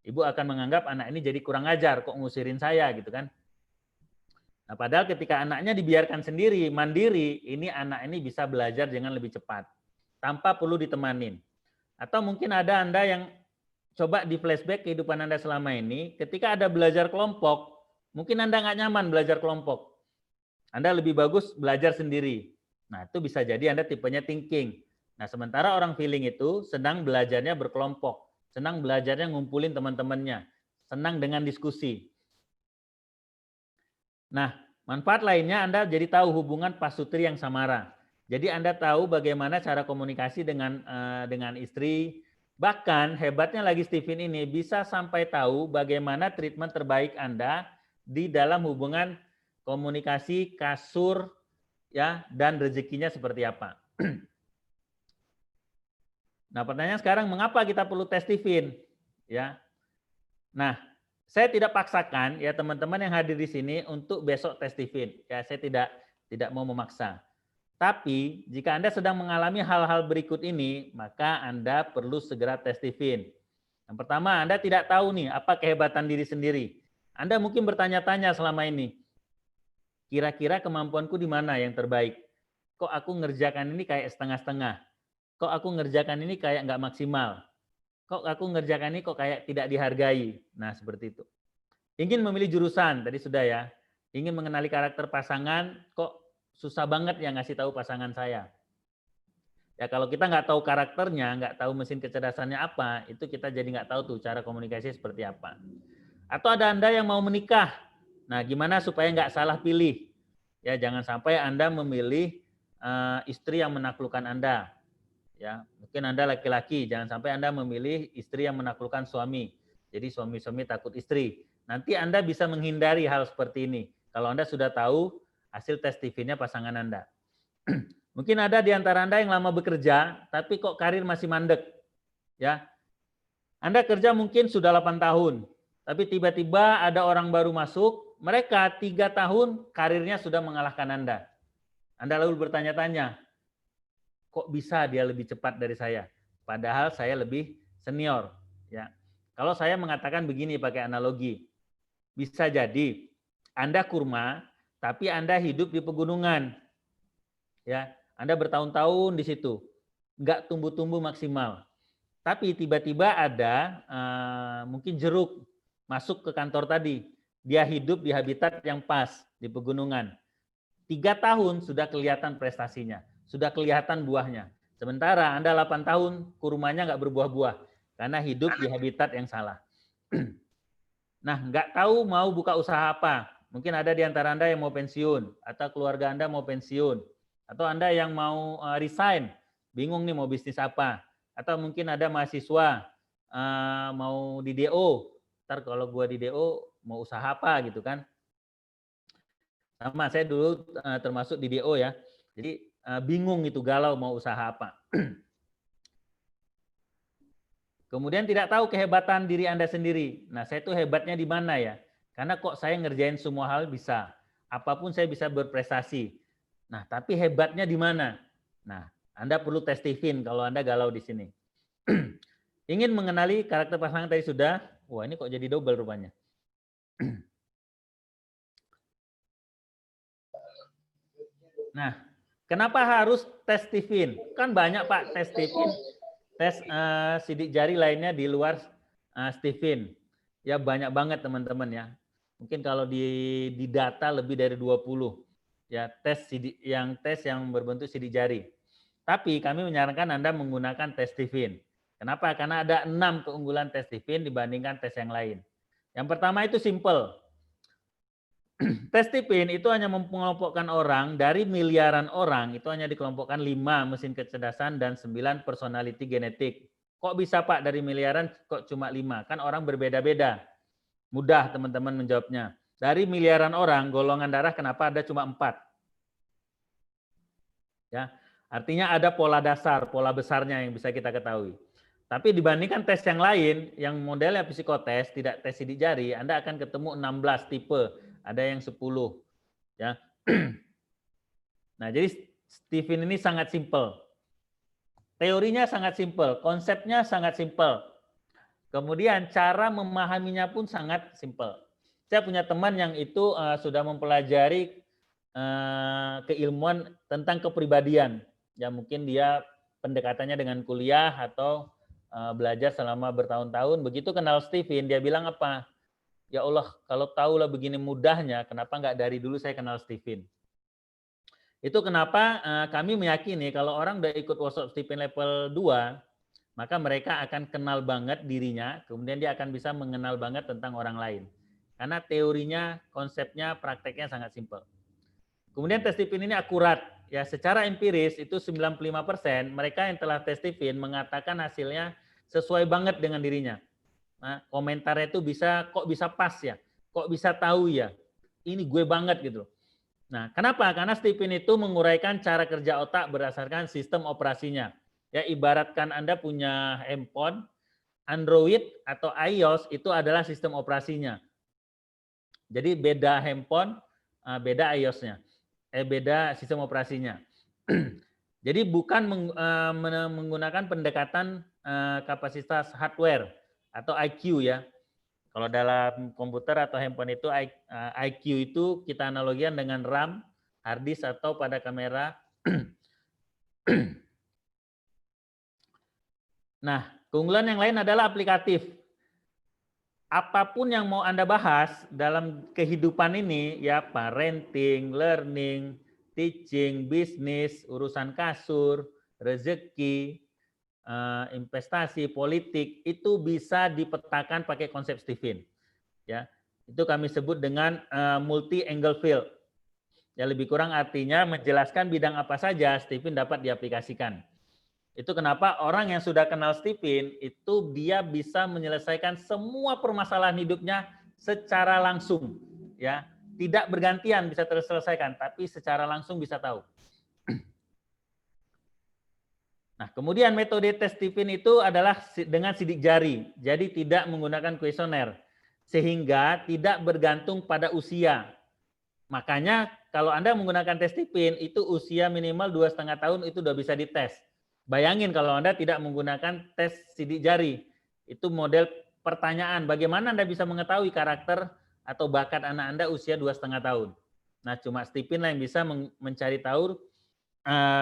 Ibu akan menganggap anak ini jadi kurang ajar, kok ngusirin saya gitu kan. Nah, padahal ketika anaknya dibiarkan sendiri, mandiri, ini anak ini bisa belajar dengan lebih cepat. Tanpa perlu ditemanin. Atau mungkin ada Anda yang coba di flashback kehidupan Anda selama ini, ketika ada belajar kelompok, mungkin Anda nggak nyaman belajar kelompok. Anda lebih bagus belajar sendiri. Nah, itu bisa jadi Anda tipenya thinking. Nah, sementara orang feeling itu senang belajarnya berkelompok, senang belajarnya ngumpulin teman-temannya, senang dengan diskusi. Nah, manfaat lainnya Anda jadi tahu hubungan pasutri yang samara. Jadi Anda tahu bagaimana cara komunikasi dengan istri. Bahkan hebatnya lagi Stephen ini bisa sampai tahu bagaimana treatment terbaik Anda di dalam hubungan komunikasi kasur ya dan rezekinya seperti apa. Nah, pertanyaan sekarang mengapa kita perlu tes Stephen? Ya. Nah, saya tidak paksakan ya teman-teman yang hadir di sini untuk besok tes Stephen. Ya, saya tidak mau memaksa. Tapi jika Anda sedang mengalami hal-hal berikut ini, maka Anda perlu segera tes Stephen. Yang pertama, Anda tidak tahu nih apa kehebatan diri sendiri. Anda mungkin bertanya-tanya selama ini, kira-kira kemampuanku di mana yang terbaik? Kok aku ngerjakan ini kayak setengah-setengah? Kok aku ngerjakan ini kayak nggak maksimal? Kok aku ngerjakan ini kok kayak tidak dihargai? Nah, seperti itu. Ingin memilih jurusan, tadi sudah ya. Ingin mengenali karakter pasangan, kok susah banget yang ngasih tahu pasangan saya. Ya kalau kita nggak tahu karakternya, nggak tahu mesin kecerdasannya apa, itu kita jadi nggak tahu tuh cara komunikasi seperti apa. Atau ada Anda yang mau menikah, nah gimana supaya nggak salah pilih? Ya jangan sampai Anda memilih istri yang menaklukkan Anda. Ya mungkin Anda laki-laki, jangan sampai Anda memilih istri yang menaklukkan suami. Jadi suami-suami takut istri. Nanti Anda bisa menghindari hal seperti ini. Kalau Anda sudah tahu hasil tes TV-nya pasangan Anda. Mungkin ada di antara Anda yang lama bekerja, tapi kok karir masih mandek. Ya, Anda kerja mungkin sudah 8 tahun, tapi tiba-tiba ada orang baru masuk, mereka 3 tahun karirnya sudah mengalahkan Anda. Anda lalu bertanya-tanya, kok bisa dia lebih cepat dari saya? Padahal saya lebih senior. Ya, kalau saya mengatakan begini pakai analogi, bisa jadi Anda kurma, tapi Anda hidup di pegunungan. Ya, Anda bertahun-tahun di situ, nggak tumbuh-tumbuh maksimal. Tapi tiba-tiba ada mungkin jeruk masuk ke kantor tadi. Dia hidup di habitat yang pas di pegunungan. 3 tahun sudah kelihatan prestasinya, sudah kelihatan buahnya. Sementara Anda 8 tahun kurmanya nggak berbuah-buah karena hidup di habitat yang salah. Nah, nggak tahu mau buka usaha apa. Mungkin ada di antara Anda yang mau pensiun, atau keluarga Anda mau pensiun, atau Anda yang mau resign, bingung nih mau bisnis apa. Atau mungkin ada mahasiswa mau di DO, ntar kalau gua di DO mau usaha apa gitu kan. Sama, saya dulu termasuk di DO ya. Jadi bingung itu, galau mau usaha apa. Kemudian tidak tahu kehebatan diri Anda sendiri. Nah, saya itu hebatnya di mana ya? Karena kok saya ngerjain semua hal bisa. Apapun saya bisa berprestasi. Nah, tapi hebatnya di mana? Nah, Anda perlu tes Stephen kalau Anda galau di sini. Ingin mengenali karakter pasangan tadi sudah? Wah, ini kok jadi double rupanya. Nah, kenapa harus tes Stephen? Kan banyak Pak tes Stephen, tes sidik jari lainnya di luar Stephen. Ya banyak banget teman-teman ya. Mungkin kalau di data lebih dari 20 ya tes yang berbentuk sidik jari. Tapi kami menyarankan Anda menggunakan tes Stephen. Kenapa? Karena ada 6 keunggulan tes Stephen dibandingkan tes yang lain. Yang pertama itu simple. Tes Stephen itu hanya mengelompokkan orang dari miliaran orang, itu hanya dikelompokkan 5 mesin kecerdasan dan 9 personality genetik. Kok bisa Pak dari miliaran kok cuma 5? Kan orang berbeda-beda. Mudah teman-teman menjawabnya. Dari miliaran orang, golongan darah kenapa ada cuma 4? Ya, artinya ada pola dasar, pola besarnya yang bisa kita ketahui. Tapi dibandingkan tes yang lain, yang modelnya psikotes, tidak tes sidik jari, Anda akan ketemu 16 tipe. Ada yang 10 ya. Nah, jadi Stephen ini sangat simpel. Teorinya sangat simpel, konsepnya sangat simpel. Kemudian cara memahaminya pun sangat simpel. Saya punya teman yang itu sudah mempelajari keilmuan tentang kepribadian. Ya mungkin dia pendekatannya dengan kuliah atau belajar selama bertahun-tahun. Begitu kenal Stephen, dia bilang apa? Ya Allah, kalau tahulah begini mudahnya, kenapa nggak dari dulu saya kenal Stephen? Itu kenapa kami meyakini kalau orang udah ikut workshop Stephen level 2, maka mereka akan kenal banget dirinya, kemudian dia akan bisa mengenal banget tentang orang lain. Karena teorinya, konsepnya, prakteknya sangat simpel. Kemudian tes Stephen ini akurat. Ya, secara empiris itu 95% mereka yang telah tes Stephen mengatakan hasilnya sesuai banget dengan dirinya. Nah, komentarnya itu kok bisa pas ya, kok bisa tahu ya, ini gue banget gitu. Nah, kenapa? Karena Stephen itu menguraikan cara kerja otak berdasarkan sistem operasinya. Ya, ibaratkan Anda punya handphone, Android atau iOS itu adalah sistem operasinya. Jadi beda handphone, beda iOS-nya, beda sistem operasinya. Jadi bukan menggunakan pendekatan kapasitas hardware atau IQ ya. Kalau dalam komputer atau handphone itu IQ itu kita analogikan dengan RAM, hard disk atau pada kamera. Nah, keunggulan yang lain adalah aplikatif. Apapun yang mau Anda bahas dalam kehidupan ini ya parenting, learning, teaching, bisnis, urusan kasur, rezeki, investasi, politik itu bisa dipetakan pakai konsep Stephen. Ya, itu kami sebut dengan multi angle field. Ya lebih kurang artinya menjelaskan bidang apa saja Stephen dapat diaplikasikan. Itu kenapa orang yang sudah kenal Stephen itu dia bisa menyelesaikan semua permasalahan hidupnya secara langsung, ya tidak bergantian bisa terselesaikan, tapi secara langsung bisa tahu. Nah, kemudian metode tes Stephen itu adalah dengan sidik jari, jadi tidak menggunakan kuesioner, sehingga tidak bergantung pada usia. Makanya kalau Anda menggunakan tes Stephen itu usia minimal 2,5 tahun itu sudah bisa dites. Bayangin kalau Anda tidak menggunakan tes sidik jari, itu model pertanyaan, bagaimana Anda bisa mengetahui karakter atau bakat anak Anda usia 2,5 tahun. Nah, cuma Stephen lah yang bisa mencari tahu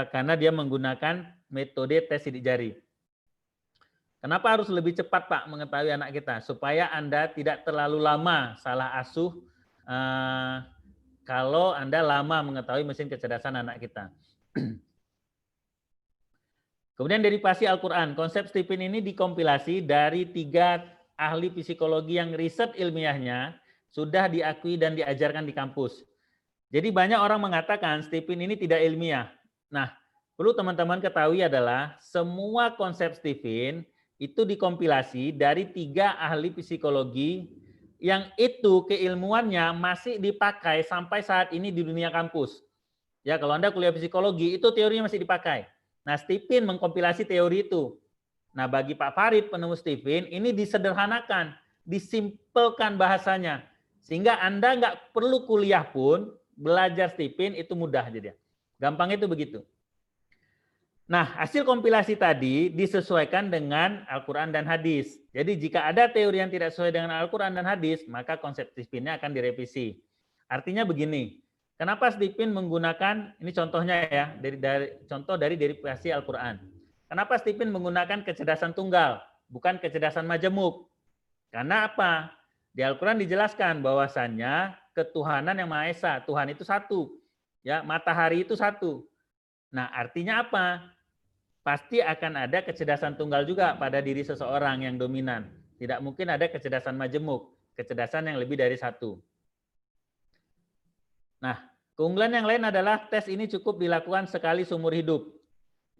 karena dia menggunakan metode tes sidik jari. Kenapa harus lebih cepat Pak mengetahui anak kita? Supaya Anda tidak terlalu lama salah asuh kalau Anda lama mengetahui mesin kecerdasan anak kita. Kemudian derivasi Al-Quran. Konsep Stephen ini dikompilasi dari 3 ahli psikologi yang riset ilmiahnya sudah diakui dan diajarkan di kampus. Jadi banyak orang mengatakan Stephen ini tidak ilmiah. Nah, perlu teman-teman ketahui adalah semua konsep Stephen itu dikompilasi dari 3 ahli psikologi yang itu keilmuannya masih dipakai sampai saat ini di dunia kampus. Ya, kalau Anda kuliah psikologi itu teorinya masih dipakai. Nah, Stephen mengkompilasi teori itu. Nah, bagi Pak Farid, penemu Stephen, ini disederhanakan, disimpelkan bahasanya. Sehingga Anda nggak perlu kuliah pun, belajar Stephen itu mudah jadi. Gampang itu begitu. Nah, hasil kompilasi tadi disesuaikan dengan Al-Quran dan hadis. Jadi jika ada teori yang tidak sesuai dengan Al-Quran dan hadis, maka konsep Stephen-nya akan direvisi. Artinya begini, Kenapa Stipin menggunakan, ini contohnya ya, contoh dari derivasi Al-Quran. Kenapa Stipin menggunakan kecerdasan tunggal, bukan kecerdasan majemuk? Karena apa? Di Al-Quran dijelaskan bahwasannya ketuhanan yang Maha Esa, Tuhan itu satu. Ya, matahari itu satu. Nah, artinya apa? Pasti akan ada kecerdasan tunggal juga pada diri seseorang yang dominan. Tidak mungkin ada kecerdasan majemuk, kecerdasan yang lebih dari satu. Nah, keunggulan yang lain adalah tes ini cukup dilakukan sekali seumur hidup.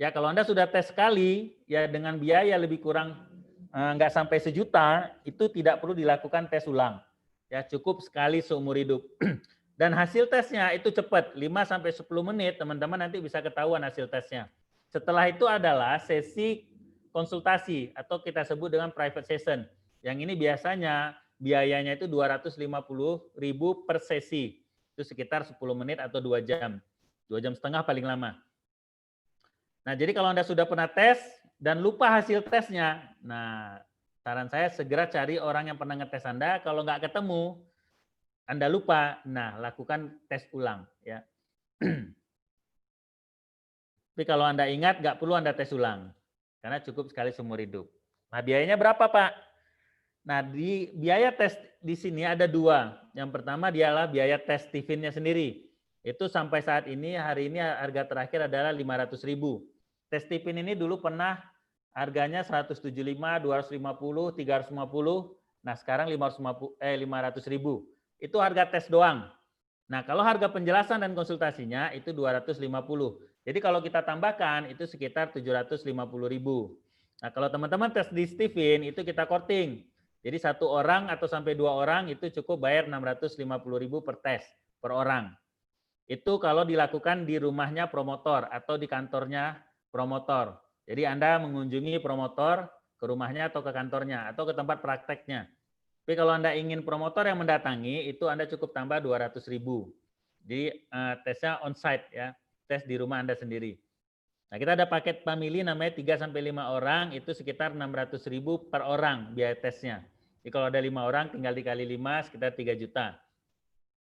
Ya, kalau Anda sudah tes sekali, ya dengan biaya lebih kurang nggak sampai 1 juta, itu tidak perlu dilakukan tes ulang. Ya, cukup sekali seumur hidup. Dan hasil tesnya itu cepat, 5-10 menit, teman-teman nanti bisa ketahuan hasil tesnya. Setelah itu adalah sesi konsultasi atau kita sebut dengan private session. Yang ini biasanya biayanya itu 250.000 per sesi. Itu sekitar 10 menit atau 2 jam. 2,5 jam paling lama. Nah, jadi kalau Anda sudah pernah tes dan lupa hasil tesnya, nah saran saya segera cari orang yang pernah ngetes Anda. Kalau nggak ketemu, Anda lupa, nah lakukan tes ulang. Ya. Tapi kalau Anda ingat, nggak perlu Anda tes ulang. Karena cukup sekali seumur hidup. Nah, biayanya berapa, Pak? Nah, di biaya tes di sini ada 2. Yang pertama dialah biaya tes Stipinnya sendiri. Itu sampai saat ini, hari ini harga terakhir adalah 500.000. Tes Stipin ini dulu pernah harganya 175, 250, 350. Nah, sekarang 500.000. Itu harga tes doang. Nah, kalau harga penjelasan dan konsultasinya itu 250. Jadi kalau kita tambahkan itu sekitar 750.000. Nah, kalau teman-teman tes di Stipin itu kita korting. Jadi 1 orang atau sampai 2 orang itu cukup bayar 650.000 per tes per orang. Itu kalau dilakukan di rumahnya promotor atau di kantornya promotor. Jadi Anda mengunjungi promotor ke rumahnya atau ke kantornya atau ke tempat prakteknya. Tapi kalau Anda ingin promotor yang mendatangi, itu Anda cukup tambah 200.000. Jadi tesnya on-site ya, tes di rumah Anda sendiri. Nah, kita ada paket family namanya 3-5 orang, itu sekitar 600.000 per orang biaya tesnya. Jadi kalau ada 5 orang, tinggal dikali 5, sekitar 3 juta.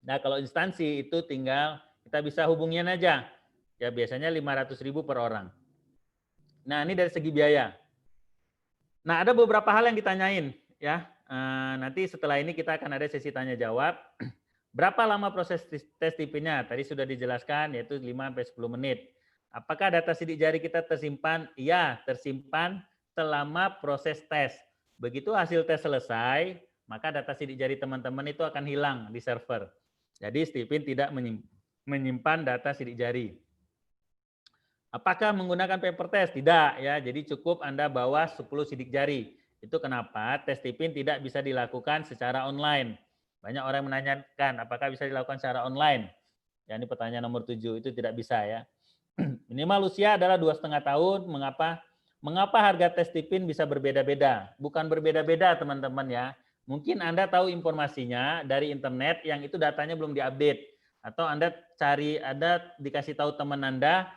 Nah, kalau instansi itu tinggal kita bisa hubungin aja. Ya, biasanya 500.000 per orang. Nah, ini dari segi biaya. Nah, ada beberapa hal yang ditanyain ya. Nanti setelah ini kita akan ada sesi tanya jawab. Berapa lama proses tes Stipinnya? Tadi sudah dijelaskan yaitu 5-10 menit. Apakah data sidik jari kita tersimpan? Iya, tersimpan selama proses tes. Begitu hasil tes selesai, maka data sidik jari teman-teman itu akan hilang di server. Jadi Stipin tidak menyimpan data sidik jari. Apakah menggunakan paper test? Tidak ya. Jadi cukup Anda bawa 10 sidik jari. Itu kenapa tes Stipin tidak bisa dilakukan secara online. Banyak orang menanyakan apakah bisa dilakukan secara online. Ya, ini pertanyaan nomor 7, itu tidak bisa ya. Minimal usia adalah 2,5 tahun. Mengapa harga tes Stipin bisa berbeda-beda? Bukan berbeda-beda teman-teman ya. Mungkin Anda tahu informasinya dari internet yang itu datanya belum diupdate. Atau Anda dikasih tahu teman Anda,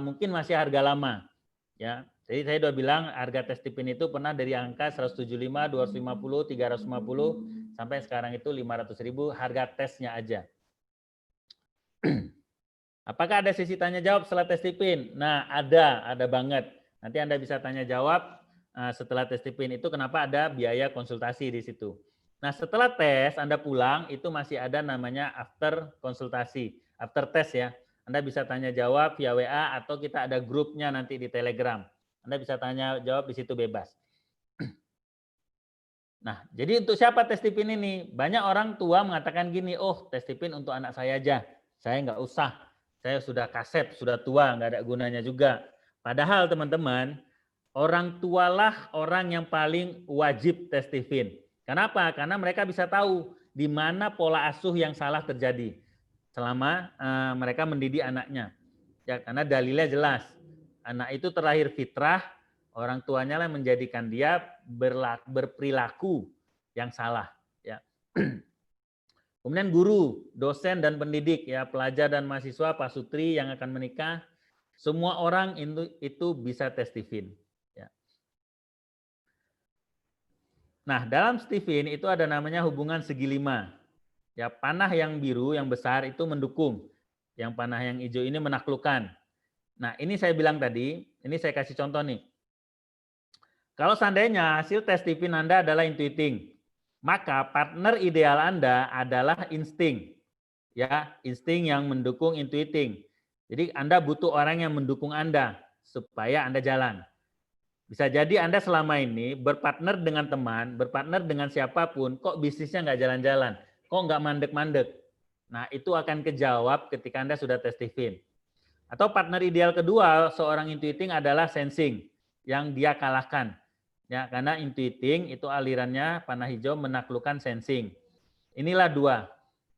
mungkin masih harga lama. Ya, jadi saya sudah bilang harga tes Stipin itu pernah dari angka 175, 250, 350 sampai sekarang itu 500.000 harga tesnya aja. Apakah ada sesi tanya jawab setelah tes Stipin? Nah, ada banget. Nanti Anda bisa tanya jawab setelah tes Stipin. Itu kenapa ada biaya konsultasi di situ. Nah, setelah tes Anda pulang itu masih ada namanya after konsultasi, after tes ya. Anda bisa tanya jawab via WA atau kita ada grupnya nanti di Telegram. Anda bisa tanya jawab di situ bebas. Nah, jadi untuk siapa tes Stipin ini? Banyak orang tua mengatakan gini, oh tes Stipin untuk anak saya aja, saya nggak usah. Saya sudah kasep, sudah tua, nggak ada gunanya juga. Padahal teman-teman, orang tualah orang yang paling wajib tes Stipin. Kenapa? Karena mereka bisa tahu di mana pola asuh yang salah terjadi selama mereka mendidik anaknya. Ya, karena dalilnya jelas. Anak itu terlahir fitrah, orang tuanya lah menjadikan dia berperilaku yang salah. Ya. Kemudian guru, dosen dan pendidik, ya pelajar dan mahasiswa, pasutri yang akan menikah, semua orang itu bisa tes Stipin. Ya. Nah, dalam Stipin itu ada namanya hubungan segi 5. Ya, panah yang biru yang besar itu mendukung. Yang panah yang hijau ini menaklukkan. Nah, ini saya bilang tadi, ini saya kasih contoh nih. Kalau seandainya hasil tes Tiffin Anda adalah intuiting, maka partner ideal Anda adalah insting. Ya, insting yang mendukung intuiting. Jadi Anda butuh orang yang mendukung Anda supaya Anda jalan. Bisa jadi Anda selama ini berpartner dengan teman, berpartner dengan siapapun, kok bisnisnya nggak jalan-jalan, kok nggak mandek-mandek. Nah, itu akan kejawab ketika Anda sudah tes Tiffin. Atau partner ideal kedua seorang intuiting adalah sensing, yang dia kalahkan. Ya, karena intuiting itu alirannya panah hijau menaklukkan sensing. Inilah dua.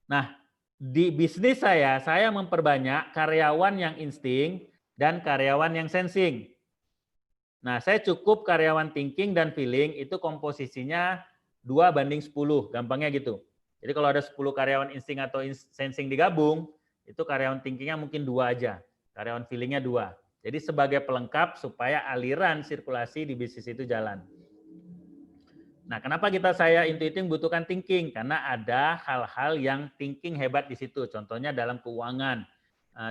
Nah, di bisnis saya memperbanyak karyawan yang insting dan karyawan yang sensing. Nah, saya cukup karyawan thinking dan feeling itu komposisinya 2:10, gampangnya gitu. Jadi kalau ada 10 karyawan insting atau sensing digabung, itu karyawan thinkingnya mungkin 2 aja, karyawan feelingnya 2. Jadi sebagai pelengkap supaya aliran sirkulasi di bisnis itu jalan. Nah, kenapa saya intuiting butuhkan thinking? Karena ada hal-hal yang thinking hebat di situ. Contohnya dalam keuangan,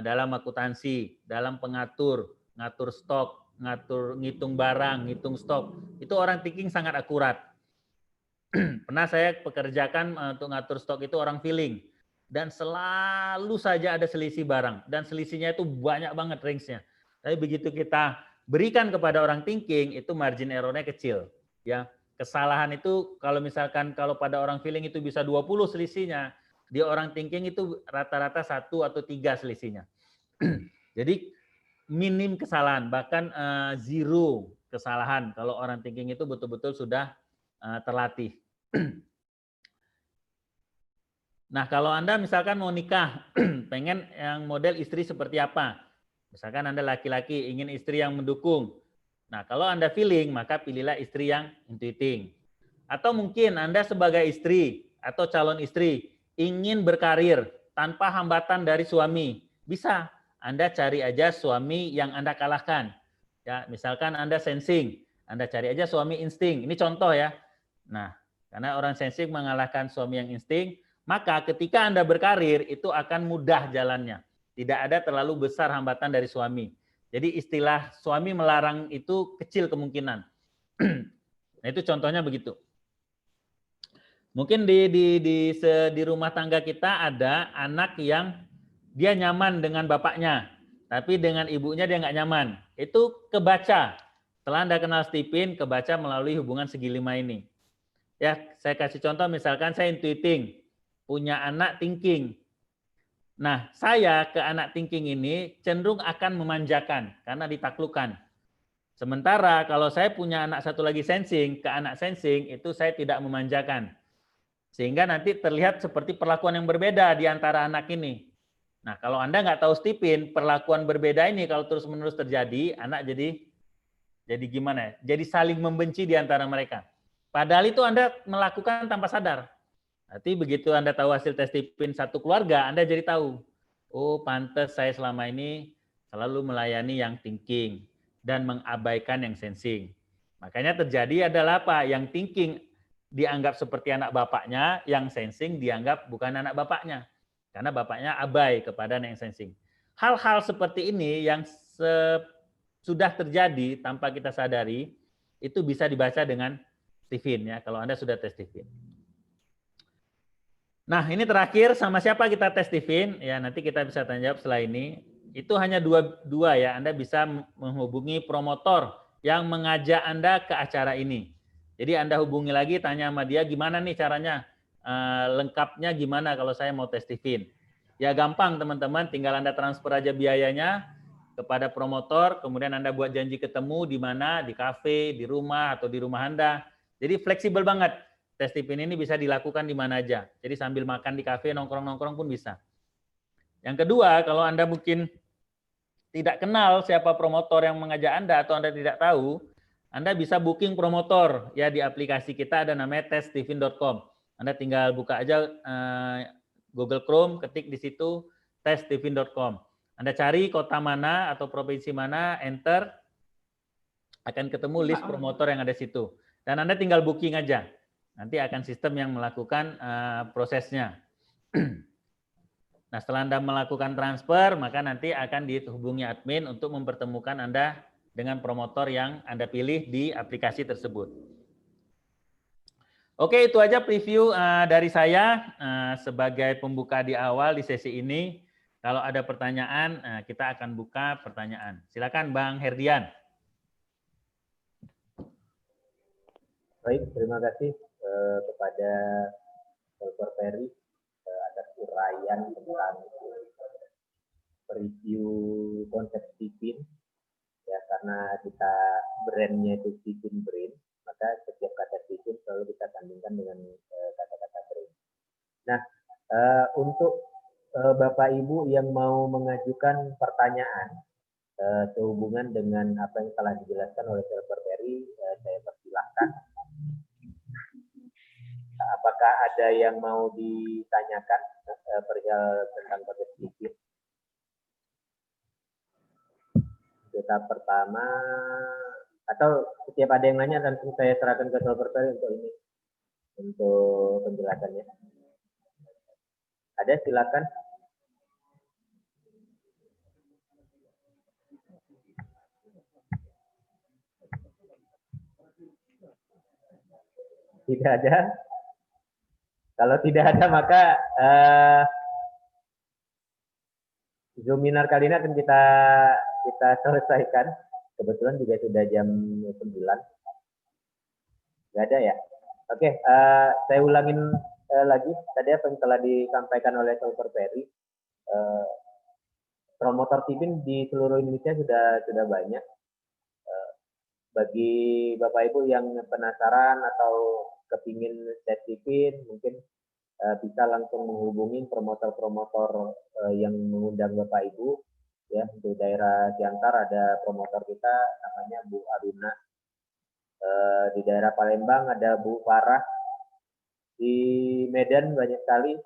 dalam akuntansi, dalam ngatur stok, ngitung barang, ngitung stok. Itu orang thinking sangat akurat. Pernah saya pekerjakan untuk ngatur stok itu orang feeling. Dan selalu saja ada selisih barang. Dan selisihnya itu banyak banget range-nya. Tapi begitu kita berikan kepada orang thinking, itu margin error-nya kecil. Ya, kesalahan itu kalau misalkan kalau pada orang feeling itu bisa 20 selisihnya, di orang thinking itu rata-rata 1 atau 3 selisihnya. Jadi minim kesalahan, bahkan zero kesalahan kalau orang thinking itu betul-betul sudah terlatih. Nah, kalau Anda misalkan mau nikah, pengen yang model istri seperti apa? Misalkan Anda laki-laki ingin istri yang mendukung. Nah, kalau Anda feeling, maka pilihlah istri yang intuiting. Atau mungkin Anda sebagai istri atau calon istri ingin berkarir tanpa hambatan dari suami. Bisa, Anda cari aja suami yang Anda kalahkan. Ya, misalkan Anda sensing, Anda cari aja suami insting. Ini contoh ya. Nah, karena orang sensing mengalahkan suami yang insting, maka ketika Anda berkarir itu akan mudah jalannya. Tidak ada terlalu besar hambatan dari suami. Jadi istilah suami melarang itu kecil kemungkinan. Nah, itu contohnya begitu. Mungkin di rumah tangga kita ada anak yang dia nyaman dengan bapaknya, tapi dengan ibunya dia nggak nyaman. Itu kebaca. Setelah Anda kenal Stephen, kebaca melalui hubungan segi 5 ini. Ya, saya kasih contoh misalkan saya intuiting, punya anak thinking. Nah, saya ke anak thinking ini cenderung akan memanjakan karena ditaklukkan. Sementara kalau saya punya anak satu lagi sensing, ke anak sensing itu saya tidak memanjakan. Sehingga nanti terlihat seperti perlakuan yang berbeda di antara anak ini. Nah, kalau Anda nggak tahu Stephen, perlakuan berbeda ini kalau terus-menerus terjadi, anak jadi gimana ya? Jadi saling membenci di antara mereka. Padahal itu Anda melakukan tanpa sadar. Nanti begitu Anda tahu hasil tes Stephen satu keluarga, Anda jadi tahu. Oh, pantas saya selama ini selalu melayani yang thinking dan mengabaikan yang sensing. Makanya terjadi adalah apa? Yang thinking dianggap seperti anak bapaknya, yang sensing dianggap bukan anak bapaknya. Karena bapaknya abai kepada yang sensing. Hal-hal seperti ini yang sudah terjadi tanpa kita sadari, itu bisa dibaca dengan Stephen ya, kalau Anda sudah tes Stephen. Nah, ini terakhir sama siapa kita tes Stephen? Ya, nanti kita bisa tanya jawab setelah ini. Itu hanya dua ya. Anda bisa menghubungi promotor yang mengajak Anda ke acara ini. Jadi Anda hubungi lagi, tanya sama dia gimana nih caranya, lengkapnya gimana kalau saya mau tes Stephen. Ya gampang teman-teman, tinggal Anda transfer aja biayanya kepada promotor, kemudian Anda buat janji ketemu di mana, di kafe, di rumah, atau di rumah Anda. Jadi fleksibel banget. Tes Stephen ini bisa dilakukan di mana aja. Jadi sambil makan di kafe, nongkrong-nongkrong pun bisa. Yang kedua, kalau Anda mungkin tidak kenal siapa promotor yang mengajak Anda atau Anda tidak tahu, Anda bisa booking promotor. Ya, di aplikasi kita ada namanya teststephen.com. Anda tinggal buka aja Google Chrome, ketik di situ teststephen.com. Anda cari kota mana atau provinsi mana, enter, akan ketemu list promotor yang ada di situ. Dan Anda tinggal booking aja. Nanti akan sistem yang melakukan prosesnya. Nah, setelah Anda melakukan transfer, maka nanti akan dihubungi admin untuk mempertemukan Anda dengan promotor yang Anda pilih di aplikasi tersebut. Oke, itu aja preview dari saya sebagai pembuka di awal di sesi ini. Kalau ada pertanyaan, kita akan buka pertanyaan. Silakan Bang Herdian. Baik, terima kasih kepada Dr. Ferry atas uraian tentang review konsep Tipin. Ya, karena kita brandnya itu Tipin Brain, maka setiap kata Tipin selalu kita sandingkan dengan kata-kata brain. Nah, untuk Bapak Ibu yang mau mengajukan pertanyaan sehubungan dengan apa yang telah dijelaskan oleh Dr. Ferry, saya persilahkan. Apakah ada yang mau ditanyakan perihal tentang konsep Tipin? Kita pertama, atau setiap ada yang nanya langsung saya serahkan ke Dr. Ferry untuk ini, untuk penjelasannya. Ada, silakan. Tidak ada. Kalau tidak ada, maka Zoominar kali ini akan kita selesaikan. Kebetulan juga sudah jam 9. Nggak ada ya? Oke, saya ulangin lagi. Tadi apa yang telah disampaikan oleh Dr. Ferry. Promotor Tipin di seluruh Indonesia sudah banyak. Bagi Bapak Ibu yang penasaran atau kepingin tes Tipin, mungkin bisa langsung menghubungi promotor-promotor yang mengundang Bapak Ibu. Ya, untuk daerah Siantar ada promotor kita namanya Bu Aruna. Di daerah Palembang ada Bu Farah. Di Medan banyak sekali.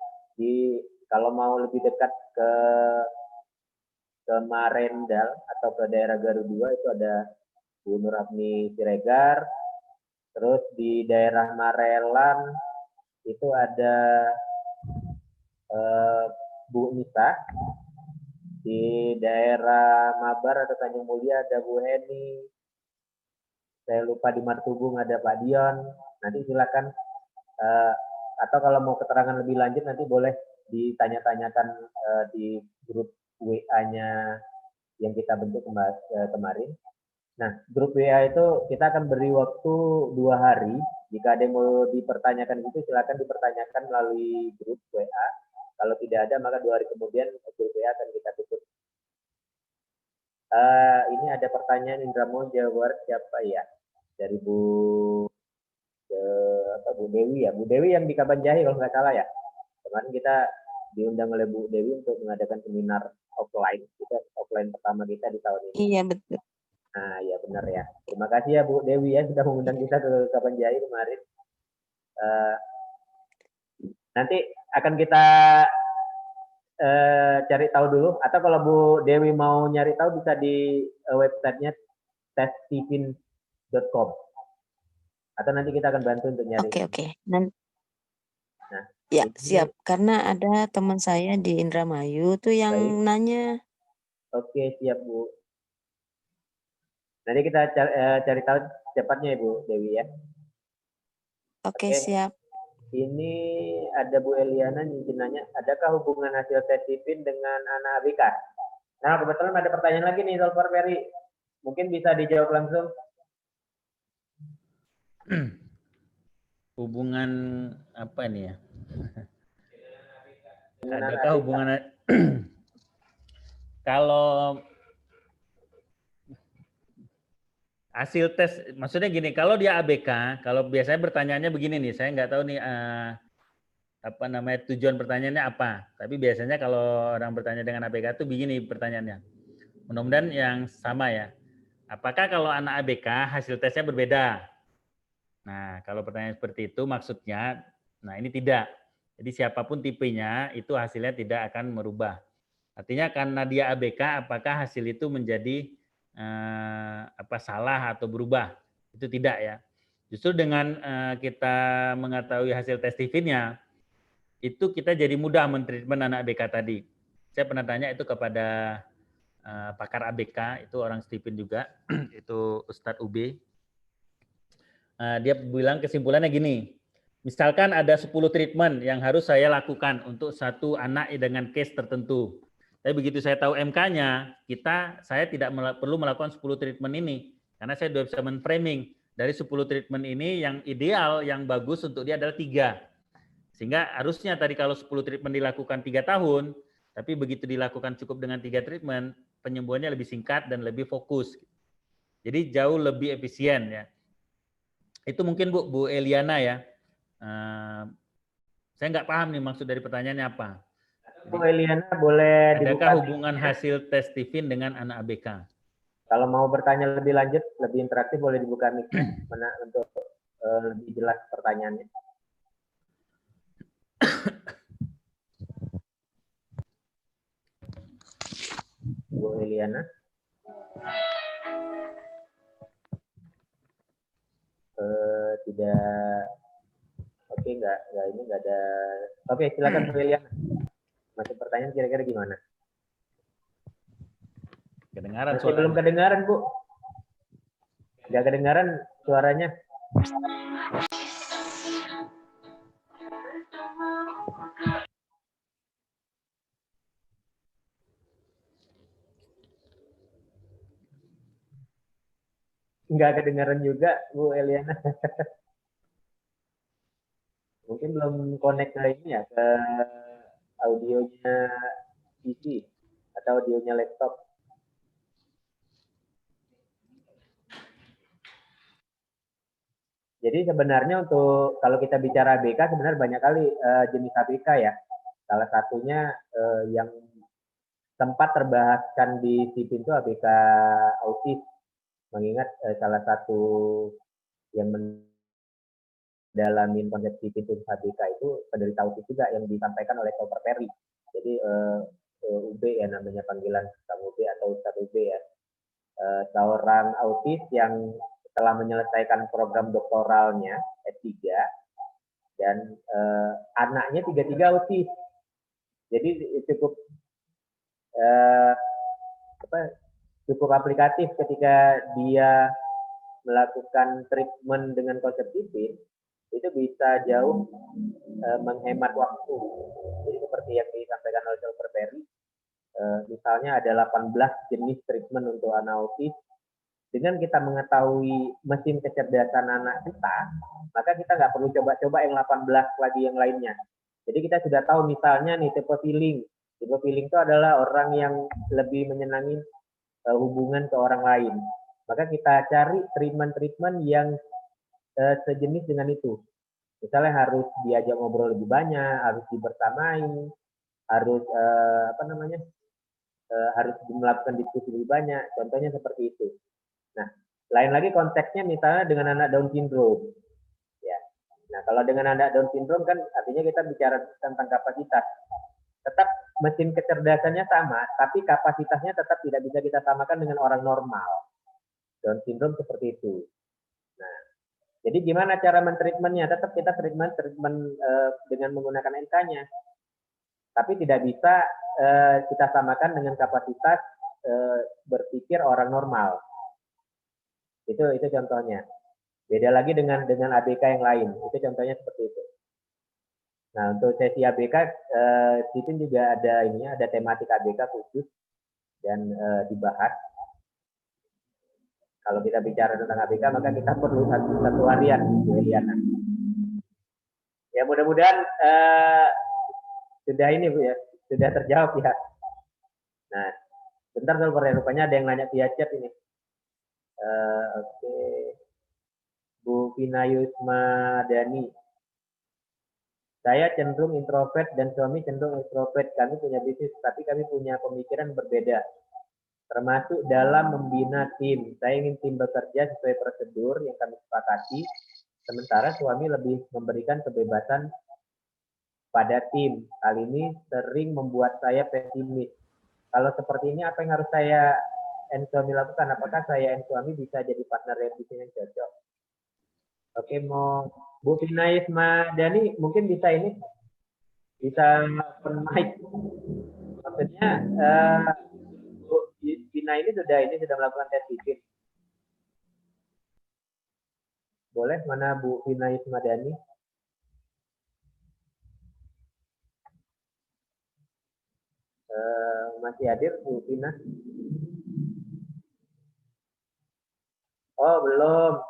Kalau mau lebih dekat ke Marendal atau ke daerah Garut 2 itu ada Bu Nurhapni Siregar. Terus di daerah Marelan itu ada Bu Nisa. Di daerah Mabar atau Tanjung Mulia ada Bu Heni. Saya lupa di Martubung ada Pak Dion. Nanti silakan. Atau kalau mau keterangan lebih lanjut nanti boleh ditanya-tanyakan di grup WA-nya yang kita bentuk kemarin. Nah, grup WA itu kita akan beri waktu 2 hari. Jika ada yang mau dipertanyakan itu silakan dipertanyakan melalui grup WA. Kalau tidak ada, maka 2 hari kemudian grup WA akan kita tutup. Ini ada pertanyaan Indramo Jawa siapa ya? Dari Bu Dewi ya. Bu Dewi yang di Kabanjahe kalau nggak salah ya. Kemarin kita diundang oleh Bu Dewi untuk mengadakan seminar offline. Kita offline pertama kita di tahun ini. Iya, betul. Nah, ya benar ya. Terima kasih ya Bu Dewi ya sudah mengundang kita ke Kabanjahe kemarin. Nanti akan kita cari tahu dulu, atau kalau Bu Dewi mau nyari tahu bisa di websitenya testipin.com, atau nanti kita akan bantu untuk nyari. Oke. Ya, siap. Karena ada teman saya di Indramayu tuh yang nanya. Oke, siap Bu. Nanti kita cari tahu cepatnya ya Bu Dewi ya. Oke, siap. Ini ada Bu Eliana yang nanya, adakah hubungan hasil tes Tipin dengan anak ABK? Nah, kebetulan ada pertanyaan lagi nih, Dr. Ferry. Mungkin bisa dijawab langsung. Hubungan apa nih ya? Adakah hubungan kalau hasil tes, maksudnya gini, kalau dia ABK, kalau biasanya pertanyaannya begini nih, saya nggak tahu nih apa namanya tujuan pertanyaannya apa. Tapi biasanya kalau orang bertanya dengan ABK itu begini pertanyaannya. Mudah-mudahan yang sama ya. Apakah kalau anak ABK hasil tesnya berbeda? Nah, kalau pertanyaan seperti itu maksudnya, nah ini tidak. Jadi siapapun tipenya itu hasilnya tidak akan merubah. Artinya karena dia ABK, apakah hasil itu menjadi salah atau berubah? Itu tidak ya. Justru dengan kita mengetahui hasil tes Tipinnya, itu kita jadi mudah mentreatment anak ABK tadi. Saya pernah tanya itu kepada pakar ABK, itu orang Stephen juga, itu Ustadz UB. Dia bilang kesimpulannya gini, misalkan ada 10 treatment yang harus saya lakukan untuk satu anak dengan case tertentu. Tapi begitu saya tahu MK-nya, saya tidak perlu melakukan 10 treatment ini. Karena saya sudah bisa men-framing. Dari 10 treatment ini yang ideal, yang bagus untuk dia adalah 3. Sehingga harusnya tadi kalau 10 treatment dilakukan 3 tahun, tapi begitu dilakukan cukup dengan 3 treatment, penyembuhannya lebih singkat dan lebih fokus. Jadi jauh lebih efisien ya. Itu mungkin Bu Eliana ya. Saya nggak paham nih maksud dari pertanyaannya apa. Bu Eliana boleh Adakah dibuka hubungan hasil tes Stephen dengan anak ABK? Kalau mau bertanya lebih lanjut, lebih interaktif, boleh dibuka mic-nya untuk lebih jelas pertanyaannya. Bu Eliana. Tidak. Oke, nggak ada. Oke, silakan Bu Eliana. Masih pertanyaan kira-kira gimana? Kedengaran Masih belum kedengaran, Bu. Nggak kedengaran suaranya. Nggak kedengaran juga, Bu Eliana. Mungkin belum connect ke ini ya, ke audionya PC atau audionya laptop. Jadi sebenarnya untuk kalau kita bicara ABK sebenarnya banyak kali jenis ABK ya. Salah satunya yang sempat terbahaskan di Stephen itu ABK autis. Mengingat salah satu yang mendalami konsep Stephen ABK itu penderita autis juga yang disampaikan oleh Dr. Perry. Jadi UB ya namanya panggilan Kang UB atau Ustadz UB ya. Seorang autis yang telah menyelesaikan program doktoralnya S3 dan anaknya 3 autis. Jadi cukup aplikatif ketika dia melakukan treatment dengan konsep Stephen, itu bisa jauh menghemat waktu. Jadi seperti yang disampaikan oleh Dr. Perry, misalnya ada 18 jenis treatment untuk anak autis. Dengan kita mengetahui mesin kecerdasan anak kita, maka kita nggak perlu coba-coba yang 18 lagi yang lainnya. Jadi kita sudah tahu misalnya nih tipe feeling. Tipe feeling itu adalah orang yang lebih menyenangi hubungan ke orang lain. Maka kita cari treatment-treatment yang sejenis dengan itu. Misalnya harus diajak ngobrol lebih banyak, harus dibersamai, harus harus melakukan diskusi lebih banyak. Contohnya seperti itu. Nah, lain lagi konteksnya misalnya dengan anak Down syndrome. Ya. Nah, kalau dengan anak Down syndrome kan artinya kita bicara tentang kapasitas. Tetap mesin kecerdasannya sama, tapi kapasitasnya tetap tidak bisa kita samakan dengan orang normal. Down syndrome seperti itu. Nah, jadi gimana cara mentreatmentnya? Tetap kita treatment dengan menggunakan NK-nya. Tapi tidak bisa kita samakan dengan kapasitas berpikir orang normal. Itu contohnya. Beda lagi dengan ABK yang lain. Itu contohnya seperti itu. Nah, untuk sesi ABK, Stephen juga ada tematik ABK khusus dan dibahas. Kalau kita bicara tentang ABK, maka kita perlu satu harian, Bu Eliana. Ya, mudah-mudahan sudah ini, Bu ya, sudah terjawab ya. Nah, bentar rupanya ada yang nanya via chat ini. Oke. Bu Vina Yusma Dani. Saya cenderung introvert dan suami cenderung extrovert. Kami punya bisnis, tapi kami punya pemikiran berbeda. Termasuk dalam membina tim. Saya ingin tim bekerja sesuai prosedur yang kami sepakati. Sementara suami lebih memberikan kebebasan pada tim. Hal ini sering membuat saya pesimis. Kalau seperti ini, apa yang harus saya dan suami lakukan? Apakah saya dan suami bisa jadi partner yang bisnis yang cocok? Oke, mau Bu Vina Yusma Dani mungkin bisa ini Bisa open mic. Maksudnya Bu Vina ini sudah melakukan tes psikis. Boleh, mana Bu Vina Ismadani? Masih hadir Bu Vina? Oh, belum.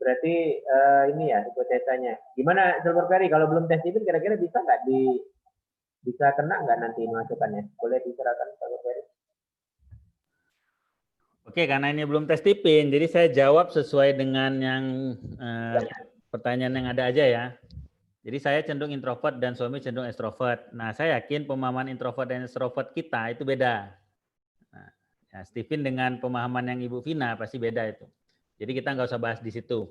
Berarti ini ya hipotesanya. Gimana Silver Ferry, kalau belum tes itu kira-kira bisa nggak bisa kena nggak nanti masukannya? Boleh diserahkan Silver Ferry? Oke, karena ini belum tes tipin, jadi saya jawab sesuai dengan yang pertanyaan yang ada aja ya. Jadi saya cenderung introvert dan suami cenderung extrovert. Nah, saya yakin pemahaman introvert dan extrovert kita itu beda. Nah, ya, Steven dengan pemahaman yang Ibu Vina pasti beda itu. Jadi kita nggak usah bahas di situ.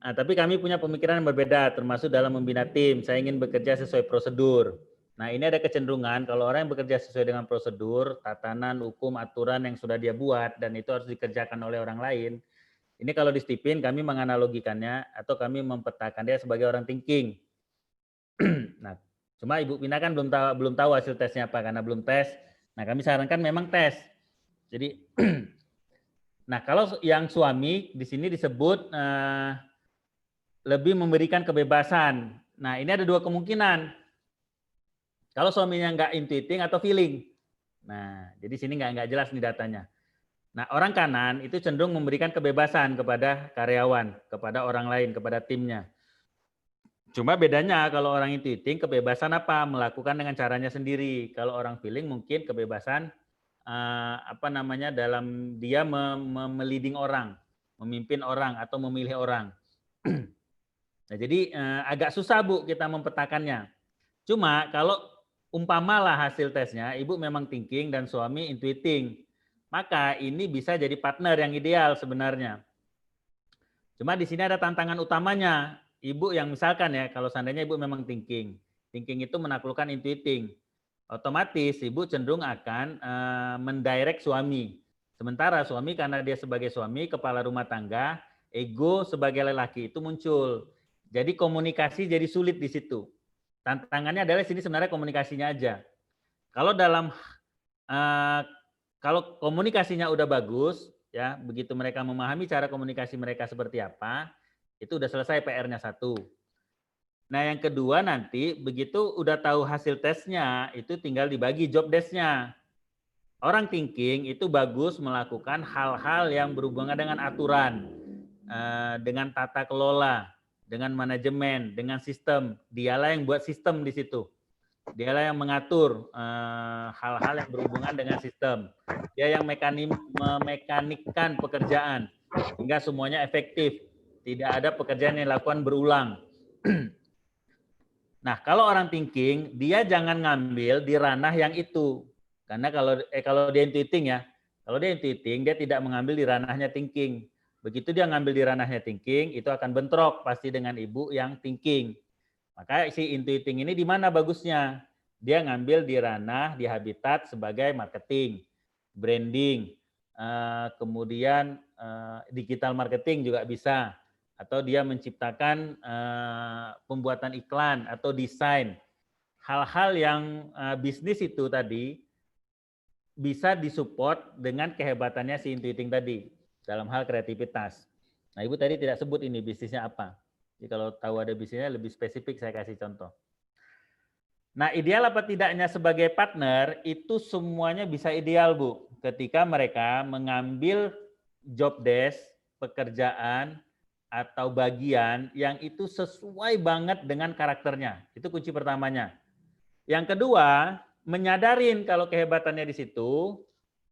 Nah, tapi kami punya pemikiran yang berbeda, termasuk dalam membina tim. Saya ingin bekerja sesuai prosedur. Nah, ini ada kecenderungan kalau orang yang bekerja sesuai dengan prosedur, tatanan, hukum, aturan yang sudah dia buat, dan itu harus dikerjakan oleh orang lain. Ini kalau di Stipin, kami menganalogikannya atau kami mempetakan dia sebagai orang thinking. Nah, cuma Ibu Vina kan belum tahu hasil tesnya apa, karena belum tes. Nah, kami sarankan memang tes. Jadi, nah kalau yang suami di sini disebut lebih memberikan kebebasan. Nah, ini ada dua kemungkinan. Kalau suaminya nggak intuiting atau feeling. Nah, jadi sini nggak jelas nih datanya. Nah, orang kanan itu cenderung memberikan kebebasan kepada karyawan, kepada orang lain, kepada timnya. Cuma bedanya kalau orang intuiting kebebasan apa? Melakukan dengan caranya sendiri. Kalau orang feeling mungkin kebebasan dalam dia meliding orang, memimpin orang atau memilih orang. Nah, jadi agak susah Bu kita mempetakannya. Cuma kalau umpamalah hasil tesnya Ibu memang thinking dan suami intuiting, maka ini bisa jadi partner yang ideal sebenarnya. Cuma di sini ada tantangan utamanya. Ibu yang misalkan ya, kalau seandainya Ibu memang thinking itu menaklukkan intuiting. Otomatis Ibu cenderung akan mendirect suami. Sementara suami karena dia sebagai suami, kepala rumah tangga, ego sebagai lelaki itu muncul. Jadi komunikasi jadi sulit di situ. Tantangannya adalah sini sebenarnya komunikasinya aja. Kalau kalau komunikasinya udah bagus, ya begitu mereka memahami cara komunikasi mereka seperti apa, itu udah selesai PR-nya satu. Nah, yang kedua nanti begitu udah tahu hasil tesnya, itu tinggal dibagi job desk-nya. Orang thinking itu bagus melakukan hal-hal yang berhubungan dengan aturan, dengan tata kelola, dengan manajemen, dengan sistem. Dialah yang buat sistem di situ. Dialah yang mengatur hal-hal yang berhubungan dengan sistem. Dia yang memekanikkan pekerjaan sehingga semuanya efektif. Tidak ada pekerjaan yang dilakukan berulang. Nah, kalau orang thinking, dia jangan ngambil di ranah yang itu. Karena kalau dia intuiting ya, kalau dia intuiting, dia tidak mengambil di ranahnya thinking. Begitu dia ngambil di ranahnya thinking, itu akan bentrok pasti dengan ibu yang thinking. Maka si intuiting ini di mana bagusnya? Dia ngambil di ranah, di habitat sebagai marketing, branding, kemudian digital marketing juga bisa. Atau dia menciptakan pembuatan iklan atau desain. Hal-hal yang bisnis itu tadi bisa disupport dengan kehebatannya si intuiting tadi dalam hal kreativitas. Nah, Ibu tadi tidak sebut ini bisnisnya apa. Jadi kalau tahu ada bisnisnya lebih spesifik saya kasih contoh. Nah, ideal apa tidaknya sebagai partner itu semuanya bisa ideal, Bu. Ketika mereka mengambil job desk, pekerjaan, atau bagian yang itu sesuai banget dengan karakternya. Itu kunci pertamanya. Yang kedua, menyadarin kalau kehebatannya di situ,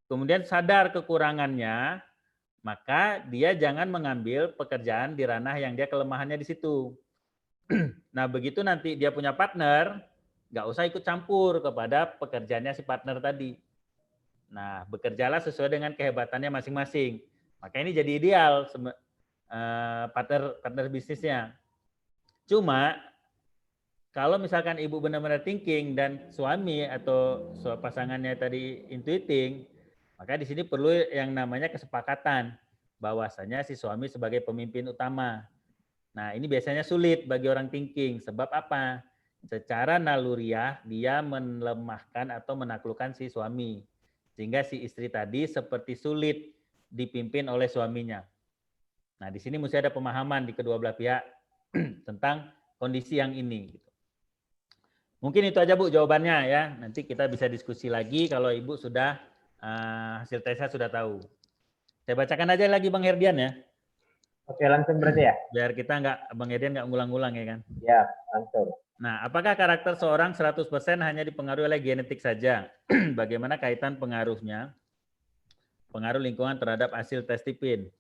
kemudian sadar kekurangannya, maka dia jangan mengambil pekerjaan di ranah yang dia kelemahannya di situ. Nah, begitu nanti dia punya partner, nggak usah ikut campur kepada pekerjaannya si partner tadi. Nah, bekerjalah sesuai dengan kehebatannya masing-masing. Maka ini jadi ideal partner bisnisnya. Cuma kalau misalkan ibu benar-benar thinking dan suami atau pasangannya tadi intuiting, maka di sini perlu yang namanya kesepakatan bahwasanya si suami sebagai pemimpin utama. Nah, ini biasanya sulit bagi orang thinking. Sebab apa? secara naluriah dia melemahkan atau menaklukkan si suami. Sehingga si istri tadi seperti sulit dipimpin oleh suaminya. Nah, di sini mesti ada pemahaman di kedua belah pihak tentang kondisi yang ini. Mungkin itu aja Bu jawabannya ya. Nanti kita bisa diskusi lagi kalau Ibu sudah hasil tesnya sudah tahu. Saya bacakan aja lagi Bang Herdian ya. Oke, langsung berarti ya? Biar kita Bang Herdian nggak ngulang-ngulang ya kan. Ya, langsung. Nah, apakah karakter seorang 100% hanya dipengaruhi oleh genetik saja? Bagaimana kaitan pengaruhnya? Pengaruh lingkungan terhadap hasil tes tipin.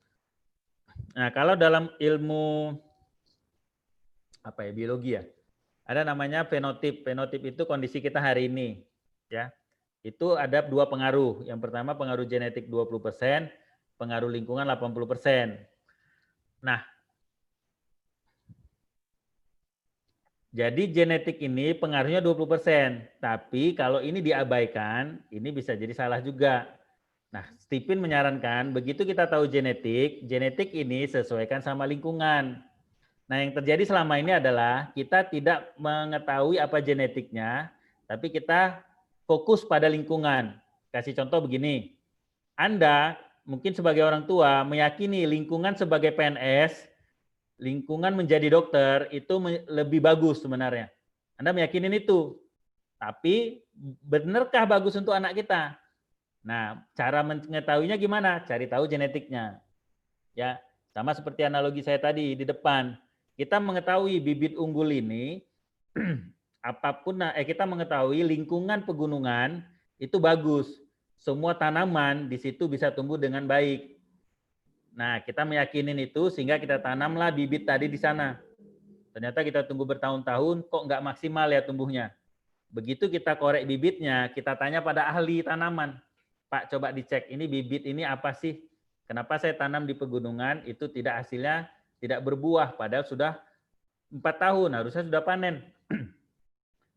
Nah, kalau dalam ilmu biologi ya, ada namanya fenotip. Fenotip itu kondisi kita hari ini, ya. Itu ada dua pengaruh. Yang pertama pengaruh genetik 20%, pengaruh lingkungan 80%. Nah, jadi genetik ini pengaruhnya 20%, tapi kalau ini diabaikan, ini bisa jadi salah juga. Nah, Stephen menyarankan begitu kita tahu genetik, genetik ini sesuaikan sama lingkungan. Nah, yang terjadi selama ini adalah kita tidak mengetahui apa genetiknya, tapi kita fokus pada lingkungan. Kasih contoh begini, Anda mungkin sebagai orang tua meyakini lingkungan sebagai PNS, lingkungan menjadi dokter itu lebih bagus sebenarnya. Anda meyakini itu, tapi benarkah bagus untuk anak kita? Nah, cara mengetahuinya gimana? Cari tahu genetiknya. Ya, sama seperti analogi saya tadi di depan. Kita mengetahui bibit unggul ini, kita mengetahui lingkungan pegunungan itu bagus. Semua tanaman di situ bisa tumbuh dengan baik. Nah, kita meyakinin itu sehingga kita tanamlah bibit tadi di sana. Ternyata kita tunggu bertahun-tahun, kok nggak maksimal ya tumbuhnya. Begitu kita korek bibitnya, kita tanya pada ahli tanaman. Pak, coba dicek ini bibit ini apa sih? Kenapa saya tanam di pegunungan itu hasilnya tidak berbuah padahal sudah 4 tahun harusnya sudah panen.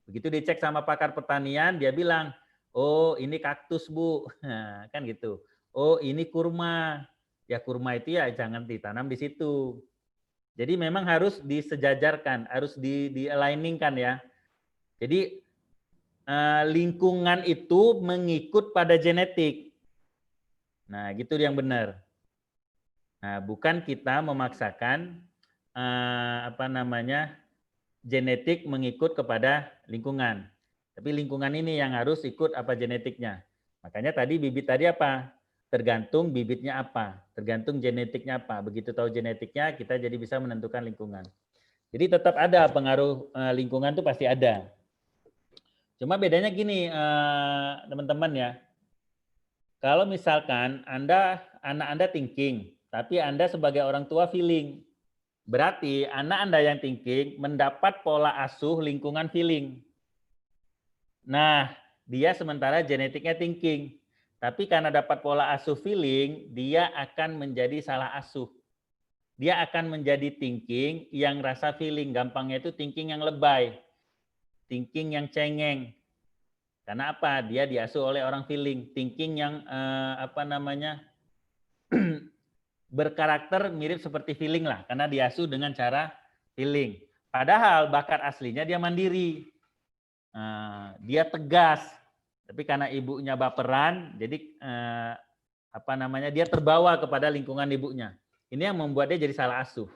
Begitu dicek sama pakar pertanian dia bilang, "Oh, ini kaktus, Bu." Nah, kan gitu. "Oh, ini kurma." Ya kurma itu ya jangan ditanam di situ. Jadi memang harus disejajarkan, harus di-aligningkan ya. Jadi lingkungan itu mengikut pada genetik. Nah, gitu yang benar. Nah, bukan kita memaksakan genetik mengikut kepada lingkungan. Tapi lingkungan ini yang harus ikut apa genetiknya. Makanya tadi bibit tadi apa? Tergantung bibitnya apa, tergantung genetiknya apa. Begitu tahu genetiknya, kita jadi bisa menentukan lingkungan. Jadi tetap ada pengaruh lingkungan itu pasti ada. Cuma bedanya gini, teman-teman ya. Kalau misalkan anak Anda thinking, tapi Anda sebagai orang tua feeling, berarti anak Anda yang thinking mendapat pola asuh lingkungan feeling. Nah, dia sementara genetiknya thinking. Tapi karena dapat pola asuh feeling, dia akan menjadi salah asuh. Dia akan menjadi thinking yang rasa feeling. Gampangnya itu thinking yang lebay. Thinking yang cengeng. Karena apa? Dia diasuh oleh orang feeling. Thinking yang berkarakter mirip seperti feeling lah. Karena diasuh dengan cara feeling. Padahal bakat aslinya dia mandiri. Dia tegas. Tapi karena ibunya baperan, jadi dia terbawa kepada lingkungan ibunya. Ini yang membuat dia jadi salah asuh.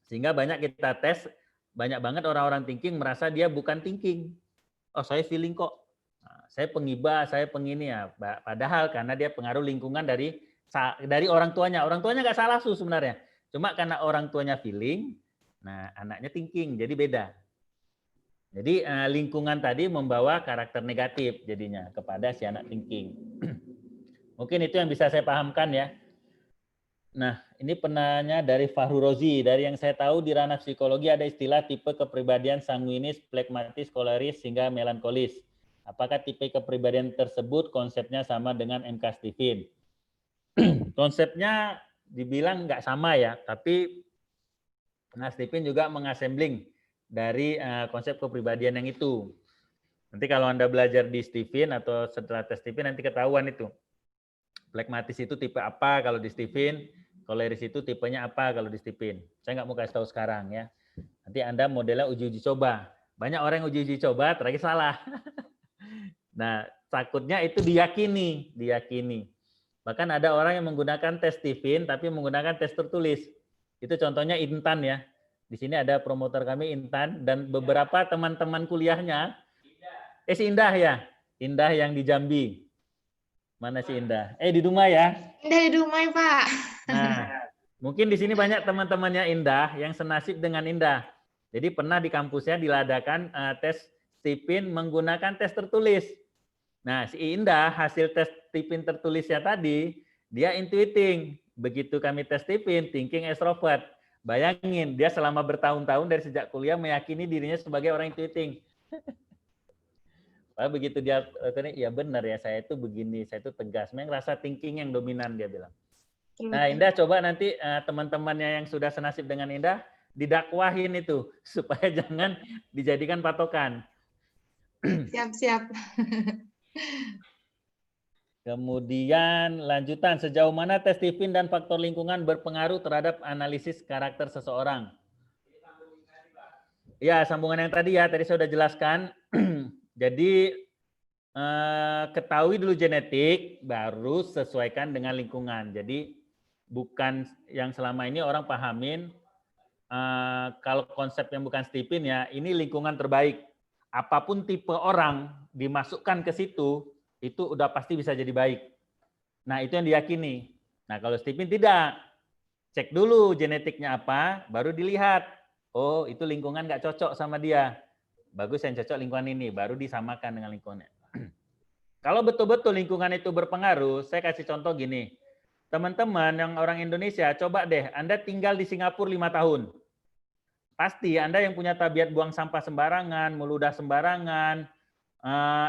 Sehingga banyak kita tes, banyak banget orang-orang thinking merasa dia bukan thinking. Oh, saya feeling kok. Saya pengibah, saya pengini ya. Padahal karena dia pengaruh lingkungan dari orang tuanya. Orang tuanya nggak salah asuh sebenarnya. Cuma karena orang tuanya feeling, nah anaknya thinking, jadi beda. Jadi lingkungan tadi membawa karakter negatif jadinya kepada si anak thinking. Mungkin itu yang bisa saya pahamkan ya. Nah, ini penanya dari Fahru Rozi. Dari yang saya tahu di ranah psikologi ada istilah tipe kepribadian sanguinis, plekmatis, koleris, hingga melankolis. Apakah tipe kepribadian tersebut konsepnya sama dengan MK Stephen? Konsepnya dibilang nggak sama ya, tapi Stephen juga mengassembling dari konsep kepribadian yang itu. Nanti kalau Anda belajar di Stephen atau setelah tes Stephen nanti ketahuan itu. Plekmatis itu tipe apa kalau di Stephen, koleris itu tipenya apa kalau di Stephen. Saya nggak mau kasih tahu sekarang ya. Nanti Anda modelnya uji-uji coba. Banyak orang yang uji coba, terakhir salah. Nah, takutnya itu diyakini. Bahkan ada orang yang menggunakan tes Stephen, tapi menggunakan tes tertulis. Itu contohnya Intan ya. Di sini ada promotor kami Intan, dan beberapa teman-teman kuliahnya. Si Indah ya? Indah yang di Jambi. Mana si Indah? Di Dumai ya? Indah di Dumai, Pak. Nah, mungkin di sini banyak teman-temannya Indah yang senasib dengan Indah. Jadi pernah di kampusnya diladakan tes Stephen menggunakan tes tertulis. Nah, si Indah hasil tes Stephen tertulisnya tadi, dia intuiting. Begitu kami tes Stephen, thinking extrovert. Bayangin, dia selama bertahun-tahun dari sejak kuliah meyakini dirinya sebagai orang intuiting. Begitu dia, ya benar ya, saya itu begini, saya itu tegas. Memang rasa thinking yang dominan, dia bilang. Nah, Indah coba nanti teman-temannya yang sudah senasib dengan Indah, didakwahin itu supaya jangan dijadikan patokan. Siap-siap. Kemudian lanjutan, sejauh mana tes Stephen dan faktor lingkungan berpengaruh terhadap analisis karakter seseorang? Ya, sambungan yang tadi ya, tadi saya sudah jelaskan. Jadi ketahui dulu genetik, baru sesuaikan dengan lingkungan. Jadi bukan yang selama ini orang pahamin. Kalau konsep yang bukan Stephen ya, ini lingkungan terbaik. Apapun tipe orang dimasukkan ke situ, itu udah pasti bisa jadi baik. Nah, itu yang diyakini. Nah, kalau Stephen tidak. Cek dulu genetiknya apa, baru dilihat. Oh, itu lingkungan nggak cocok sama dia. Bagus yang cocok lingkungan ini, baru disamakan dengan lingkungannya. Kalau betul-betul lingkungan itu berpengaruh, saya kasih contoh gini. Teman-teman yang orang Indonesia, coba deh, Anda tinggal di Singapura 5 tahun. Pasti Anda yang punya tabiat buang sampah sembarangan, meludah sembarangan,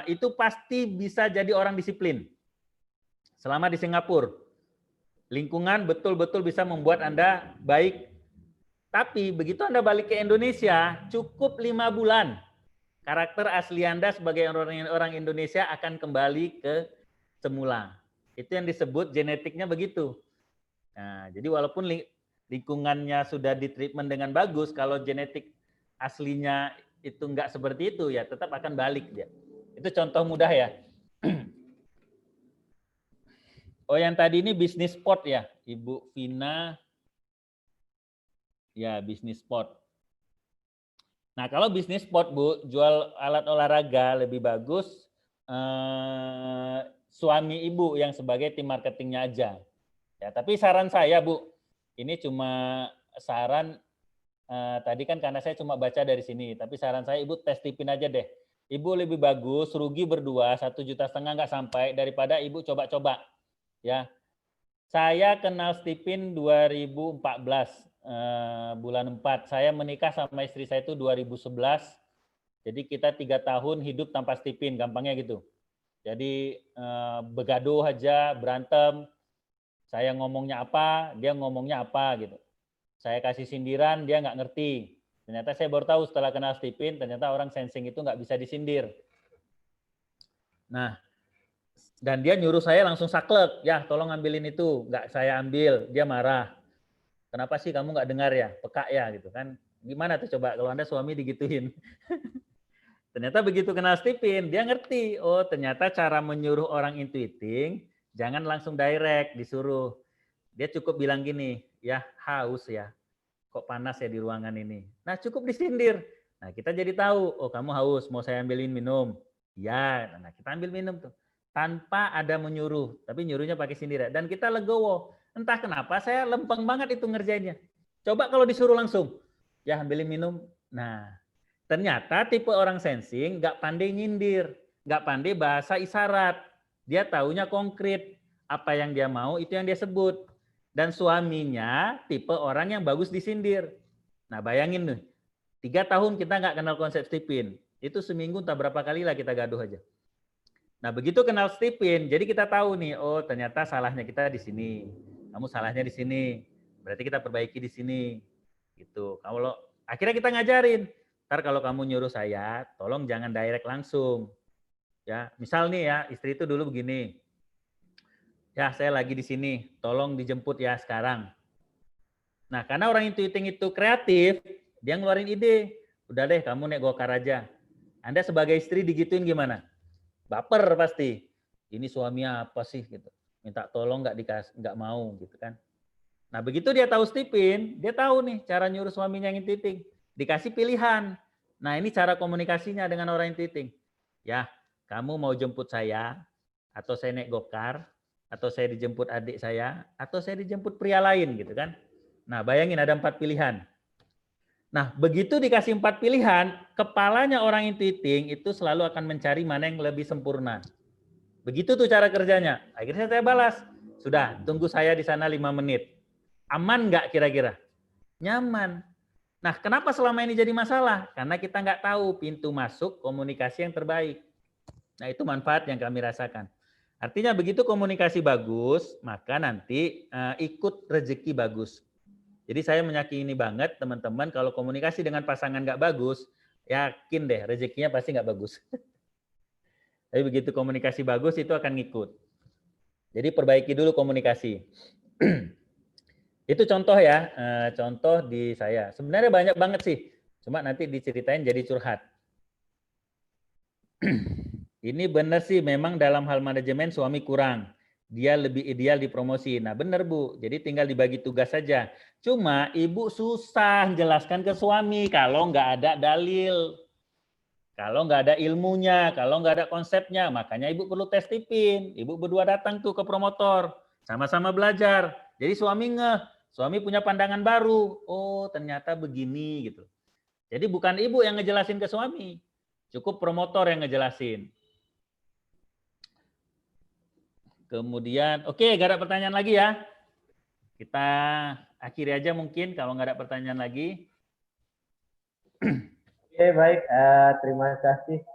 itu pasti bisa jadi orang disiplin. Selama di Singapura, lingkungan betul-betul bisa membuat Anda baik. Tapi begitu Anda balik ke Indonesia, cukup 5 bulan. Karakter asli Anda sebagai orang Indonesia akan kembali ke semula. Itu yang disebut genetiknya begitu. Nah, jadi walaupun lingkungannya sudah ditreatment dengan bagus, kalau genetik aslinya itu enggak seperti itu, ya tetap akan balik dia. Itu contoh mudah ya. Oh, yang tadi ini bisnis sport ya, Ibu Vina. Ya, bisnis sport. Nah, kalau bisnis sport, Bu, jual alat olahraga lebih bagus suami Ibu yang sebagai tim marketingnya aja. Ya, tapi saran saya, Bu, ini cuma saran tadi kan karena saya cuma baca dari sini, tapi saran saya Ibu tes Stephen aja deh. Ibu lebih bagus rugi berdua 1,5 juta nggak sampai daripada Ibu coba-coba. Ya, saya kenal Stephen 2014 bulan 4. Saya menikah sama istri saya itu 2011. Jadi kita 3 tahun hidup tanpa Stephen, gampangnya gitu. Jadi begaduh aja, berantem. Saya ngomongnya apa, dia ngomongnya apa gitu. Saya kasih sindiran, dia nggak ngerti. Ternyata saya baru tahu setelah kenal Stephen, ternyata orang sensing itu nggak bisa disindir. Nah, dan dia nyuruh saya langsung saklek, ya tolong ambilin itu, nggak saya ambil, dia marah. Kenapa sih kamu nggak dengar ya, peka ya gitu kan? Gimana tuh coba kalau Anda suami digituin? Ternyata begitu kenal Stephen, dia ngerti. Oh, ternyata cara menyuruh orang intuiting, jangan langsung direct disuruh. Dia cukup bilang gini, ya haus ya, kok panas ya di ruangan ini. Nah cukup disindir. Nah kita jadi tahu, oh kamu haus, mau saya ambilin minum. Ya, nah kita ambil minum tuh. Tanpa ada menyuruh, tapi nyuruhnya pakai sindiran. Dan kita legowo. Entah kenapa saya lempeng banget itu ngerjainnya. Coba kalau disuruh langsung, ya ambilin minum. Nah ternyata tipe orang sensing nggak pandai nyindir, nggak pandai bahasa isyarat. Dia taunya konkret. Apa yang dia mau itu yang dia sebut. Dan suaminya tipe orang yang bagus disindir. Nah bayangin nih, 3 tahun kita nggak kenal konsep Stephen. Itu seminggu entah berapa kali lah kita gaduh aja. Nah begitu kenal Stephen, jadi kita tahu nih, oh ternyata salahnya kita di sini. Kamu salahnya di sini. Berarti kita perbaiki di sini. Gitu. Kalau akhirnya kita ngajarin. Ntar kalau kamu nyuruh saya, tolong jangan direct langsung. Ya, misal nih ya, istri itu dulu begini. Ya, saya lagi di sini, tolong dijemput ya sekarang. Nah, karena orang intuiting itu kreatif, dia ngeluarin ide. udah deh kamu naik Gokar aja. Anda sebagai istri digituin gimana? Baper pasti. Ini suami apa sih gitu. Minta tolong nggak mau gitu kan. Nah begitu dia tahu stipin, dia tahu nih cara nyuruh suaminya ngintiting. Dikasih pilihan. Nah ini cara komunikasinya dengan orang intiting. Ya, kamu mau jemput saya, atau saya naik Gokar, atau saya dijemput adik saya, atau saya dijemput pria lain gitu kan. Nah bayangin ada 4 pilihan. Nah begitu dikasih 4 pilihan, kepalanya orang intiting itu selalu akan mencari mana yang lebih sempurna. Begitu tuh cara kerjanya. Akhirnya saya balas, sudah tunggu saya di sana 5 menit. Aman nggak kira-kira? Nyaman. Nah, kenapa selama ini jadi masalah? Karena kita nggak tahu pintu masuk komunikasi yang terbaik. Nah, itu manfaat yang kami rasakan. Artinya begitu komunikasi bagus, maka nanti ikut rezeki bagus. Jadi saya meyakini banget teman-teman kalau komunikasi dengan pasangan nggak bagus, yakin deh rezekinya pasti nggak bagus. Tapi begitu komunikasi bagus itu akan ngikut. Jadi perbaiki dulu komunikasi. Itu contoh ya, contoh di saya. Sebenarnya banyak banget sih, cuma nanti diceritain jadi curhat. Ini benar sih, memang dalam hal manajemen suami kurang. Dia lebih ideal dipromosi. Nah benar Bu, jadi tinggal dibagi tugas saja. Cuma ibu susah jelaskan ke suami kalau nggak ada dalil. Kalau nggak ada ilmunya, kalau nggak ada konsepnya, makanya ibu perlu tes tipin. Ibu berdua datang tuh ke promotor, sama-sama belajar. Jadi suami suami punya pandangan baru. Oh ternyata begini gitu. Jadi bukan ibu yang ngejelasin ke suami, cukup promotor yang ngejelasin. Kemudian, oke, gak ada pertanyaan lagi ya. Kita akhiri aja mungkin kalau nggak ada pertanyaan lagi. Oke, baik. Terima kasih.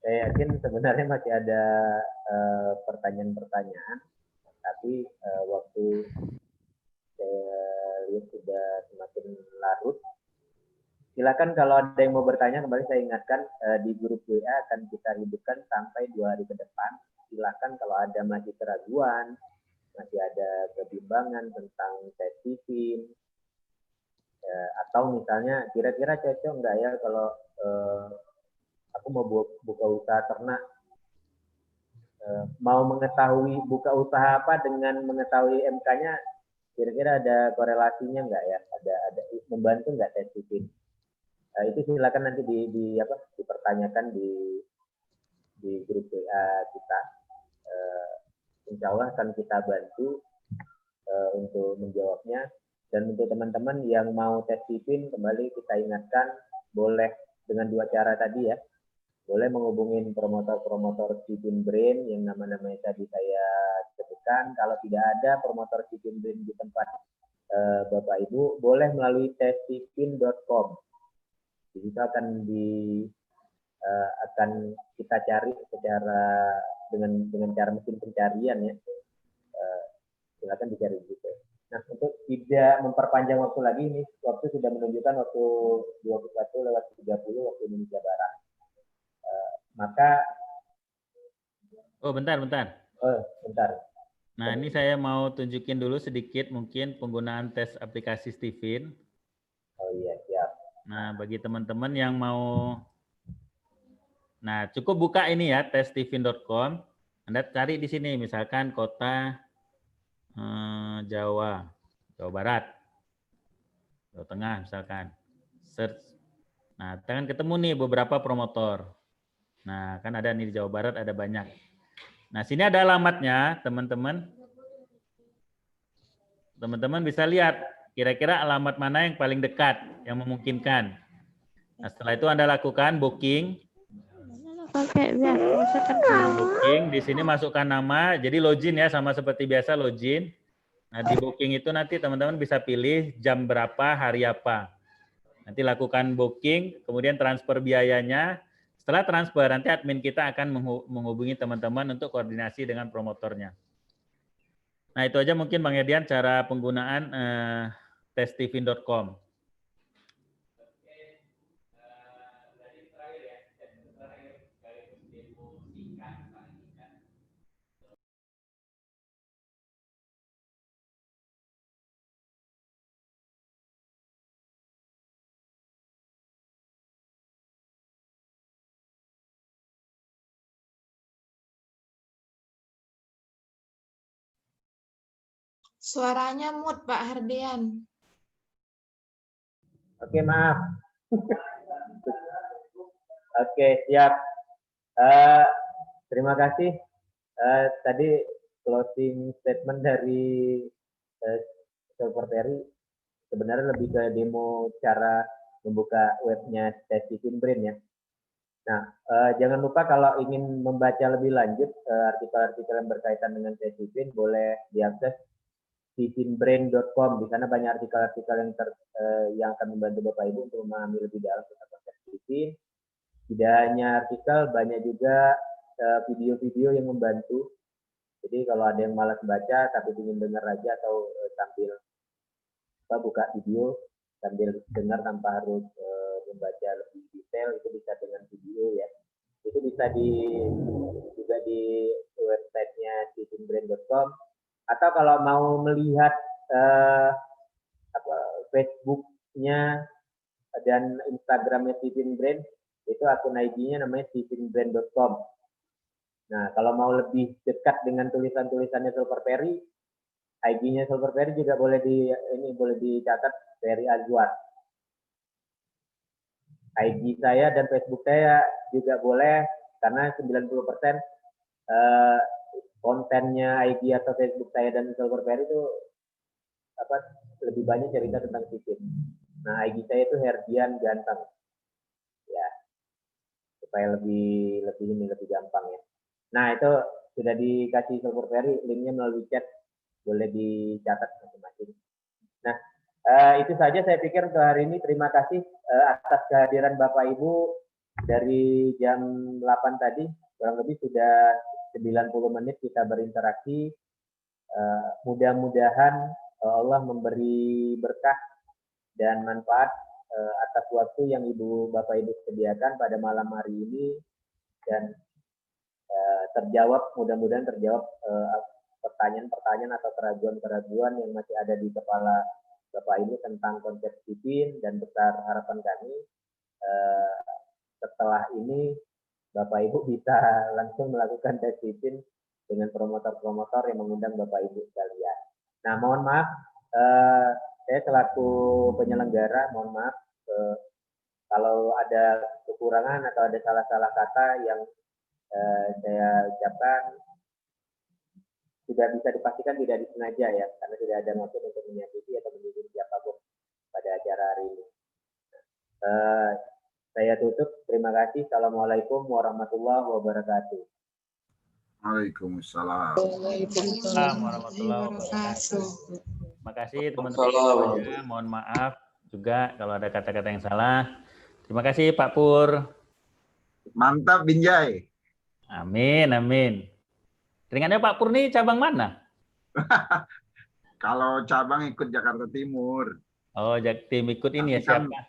Saya yakin sebenarnya masih ada pertanyaan-pertanyaan, tapi waktu saya lihat sudah semakin larut. Silakan kalau ada yang mau bertanya, kembali saya ingatkan di grup WA akan kita hidupkan sampai 2 hari ke depan. Silakan kalau ada masih keraguan, masih ada kebimbangan tentang tes tipin, atau misalnya kira-kira cocok nggak ya kalau aku mau buka usaha ternak, mau mengetahui buka usaha apa dengan mengetahui MK-nya, kira-kira ada korelasinya nggak ya? Ada membantu nggak tes tipin? Itu silakan nanti dipertanyakan di grup WA kita. Insya Allah akan kita bantu untuk menjawabnya. Dan untuk teman-teman yang mau tes tipin, kembali kita ingatkan, boleh dengan 2 cara tadi ya. Boleh menghubungin promotor-promotor tipin brain yang nama-namanya tadi saya sebutkan. Kalau tidak ada promotor tipin brain di tempat Bapak Ibu, boleh melalui testipin.com. Jadi itu akan kita cari secara dengan cara mesin pencarian ya. Silakan dicari gitu. Nah, untuk tidak memperpanjang waktu lagi, ini waktu sudah menunjukkan waktu 21:30 waktu Indonesia Barat. Maka bentar. bentar. Nah, ini saya mau tunjukin dulu sedikit mungkin penggunaan tes aplikasi Stipin. Oh iya, siap. Nah, bagi teman-teman yang mau, nah cukup buka ini ya, testipin.com. Anda cari di sini, misalkan kota Jawa Barat, Jawa Tengah misalkan, search. Nah, akan ketemu nih beberapa promotor. Nah, kan ada nih di Jawa Barat ada banyak. Nah, sini ada alamatnya, teman-teman. Teman-teman bisa lihat kira-kira alamat mana yang paling dekat, yang memungkinkan. Nah, setelah itu Anda lakukan booking. Booking, di sini masukkan nama, jadi login ya, sama seperti biasa login. Nah, di booking itu nanti teman-teman bisa pilih jam berapa, hari apa. Nanti lakukan booking, kemudian transfer biayanya. Setelah transfer, nanti admin kita akan menghubungi teman-teman untuk koordinasi dengan promotornya. Nah, itu aja mungkin Bang Edian cara penggunaan testipin.com. Suaranya mute Pak Hardian. Oke, maaf. Oke, siap. Terima kasih. Tadi closing statement dari Silver Terry sebenarnya lebih ke demo cara membuka webnya Testy Finbrain ya. Nah, jangan lupa kalau ingin membaca lebih lanjut artikel-artikel yang berkaitan dengan Testy Fin boleh diakses di finbrain.com. Di sana banyak artikel-artikel yang akan membantu Bapak Ibu untuk memahami lebih dalam tentang konsep Testy Fin. Tidak hanya artikel, banyak juga video-video yang membantu. Jadi kalau ada yang malas baca tapi ingin dengar aja atau sambil buka video sambil dengar tanpa harus membaca lebih detail, itu bisa dengan video ya. Itu bisa juga di websitenya finbrain.com, atau kalau mau melihat Facebooknya dan Instagramnya Finbrain, itu akun ID-nya namanya finbrain.com. Nah, kalau mau lebih dekat dengan tulisan-tulisannya Silver Terry, IG-nya Silver Terry juga boleh dicatat Terry Azwar. IG saya dan Facebook saya juga boleh, karena 90% kontennya IG atau Facebook saya dan Silver Terry itu lebih banyak cerita tentang Sipin. Nah, IG saya itu Herdian Ganteng. Ya. Supaya lebih gampang ya. Nah, itu sudah dikasih Silver Terry, linknya melalui chat, boleh dicatat masing-masing. Nah, itu saja saya pikir untuk hari ini. Terima kasih atas kehadiran Bapak Ibu dari jam 8 tadi, kurang lebih sudah 90 menit kita berinteraksi. Mudah-mudahan Allah memberi berkah dan manfaat atas waktu yang Bapak Ibu sediakan pada malam hari ini, dan mudah-mudahan terjawab pertanyaan-pertanyaan atau keraguan-keraguan yang masih ada di kepala Bapak Ibu tentang konsep Sipin, dan besar harapan kami setelah ini Bapak Ibu bisa langsung melakukan tes Sipin dengan promotor-promotor yang mengundang Bapak Ibu sekalian. Nah, mohon maaf, saya selaku penyelenggara, mohon maaf kalau ada kekurangan atau ada salah-salah kata yang saya ucapkan. Sudah bisa dipastikan tidak disengaja ya, karena tidak ada maksud untuk menyakiti atau menyinggung siapapun pada acara hari ini. Saya tutup. Terima kasih. Assalamualaikum warahmatullahi wabarakatuh. Waalaikumsalam. Waalaikumsalam warahmatullahi wabarakatuh. Terima kasih teman-teman. Mohon maaf juga kalau ada kata-kata yang salah. Terima kasih Pak Pur. Mantap Binjai. Amin, amin. Ringannya Pak Pur nih cabang mana? Kalau cabang ikut Jakarta Timur. Oh, tim ikut ini ya, Kan, siapa?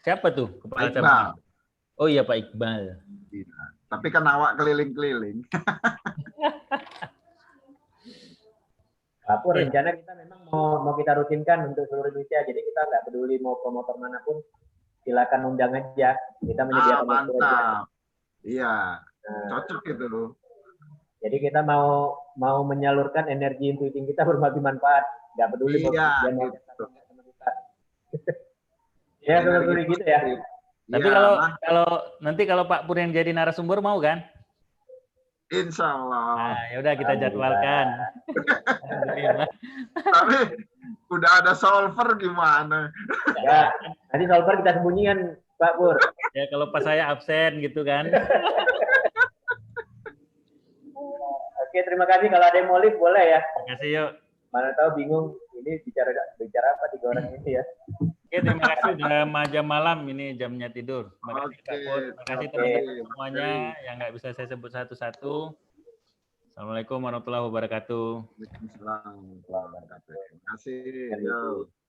Siapa tuh kepala Pak cabang? Iqbal. Oh iya Pak Iqbal. Iya. Tapi kan awak keliling-keliling. Pak Pur, rencana kita memang mau kita rutinkan untuk seluruh Indonesia. Jadi kita nggak peduli mau promotor manapun, silakan undang aja. Kita menyediakan waktu aja. Mantap. Iya. Cocok itu loh. Jadi kita mau menyalurkan energi intuitif kita berbagi manfaat, nggak peduli mau dia mau gitu. Ya seperti gitu ya. Tapi nanti kalau Pak Pur yang jadi narasumber mau kan? Insya Allah. Nah, ya udah kita jadwalkan. Tapi udah ada solver gimana? Ya, nanti solver kita sembunyikan Pak Pur. Ya kalau pas saya absen gitu kan. Oke, terima kasih. Kalau ada yang mau live boleh ya. Terima kasih yuk. Mana tahu bingung ini bicara apa 3 orang ini ya. Oke, terima kasih udah jam malam, ini jamnya tidur. Terima kasih Pak Pur. Terima kasih teman-teman semuanya yang nggak bisa saya sebut satu-satu. Assalamualaikum warahmatullahi wabarakatuh. Waalaikumsalam warahmatullahi wabarakatuh. Terima kasih.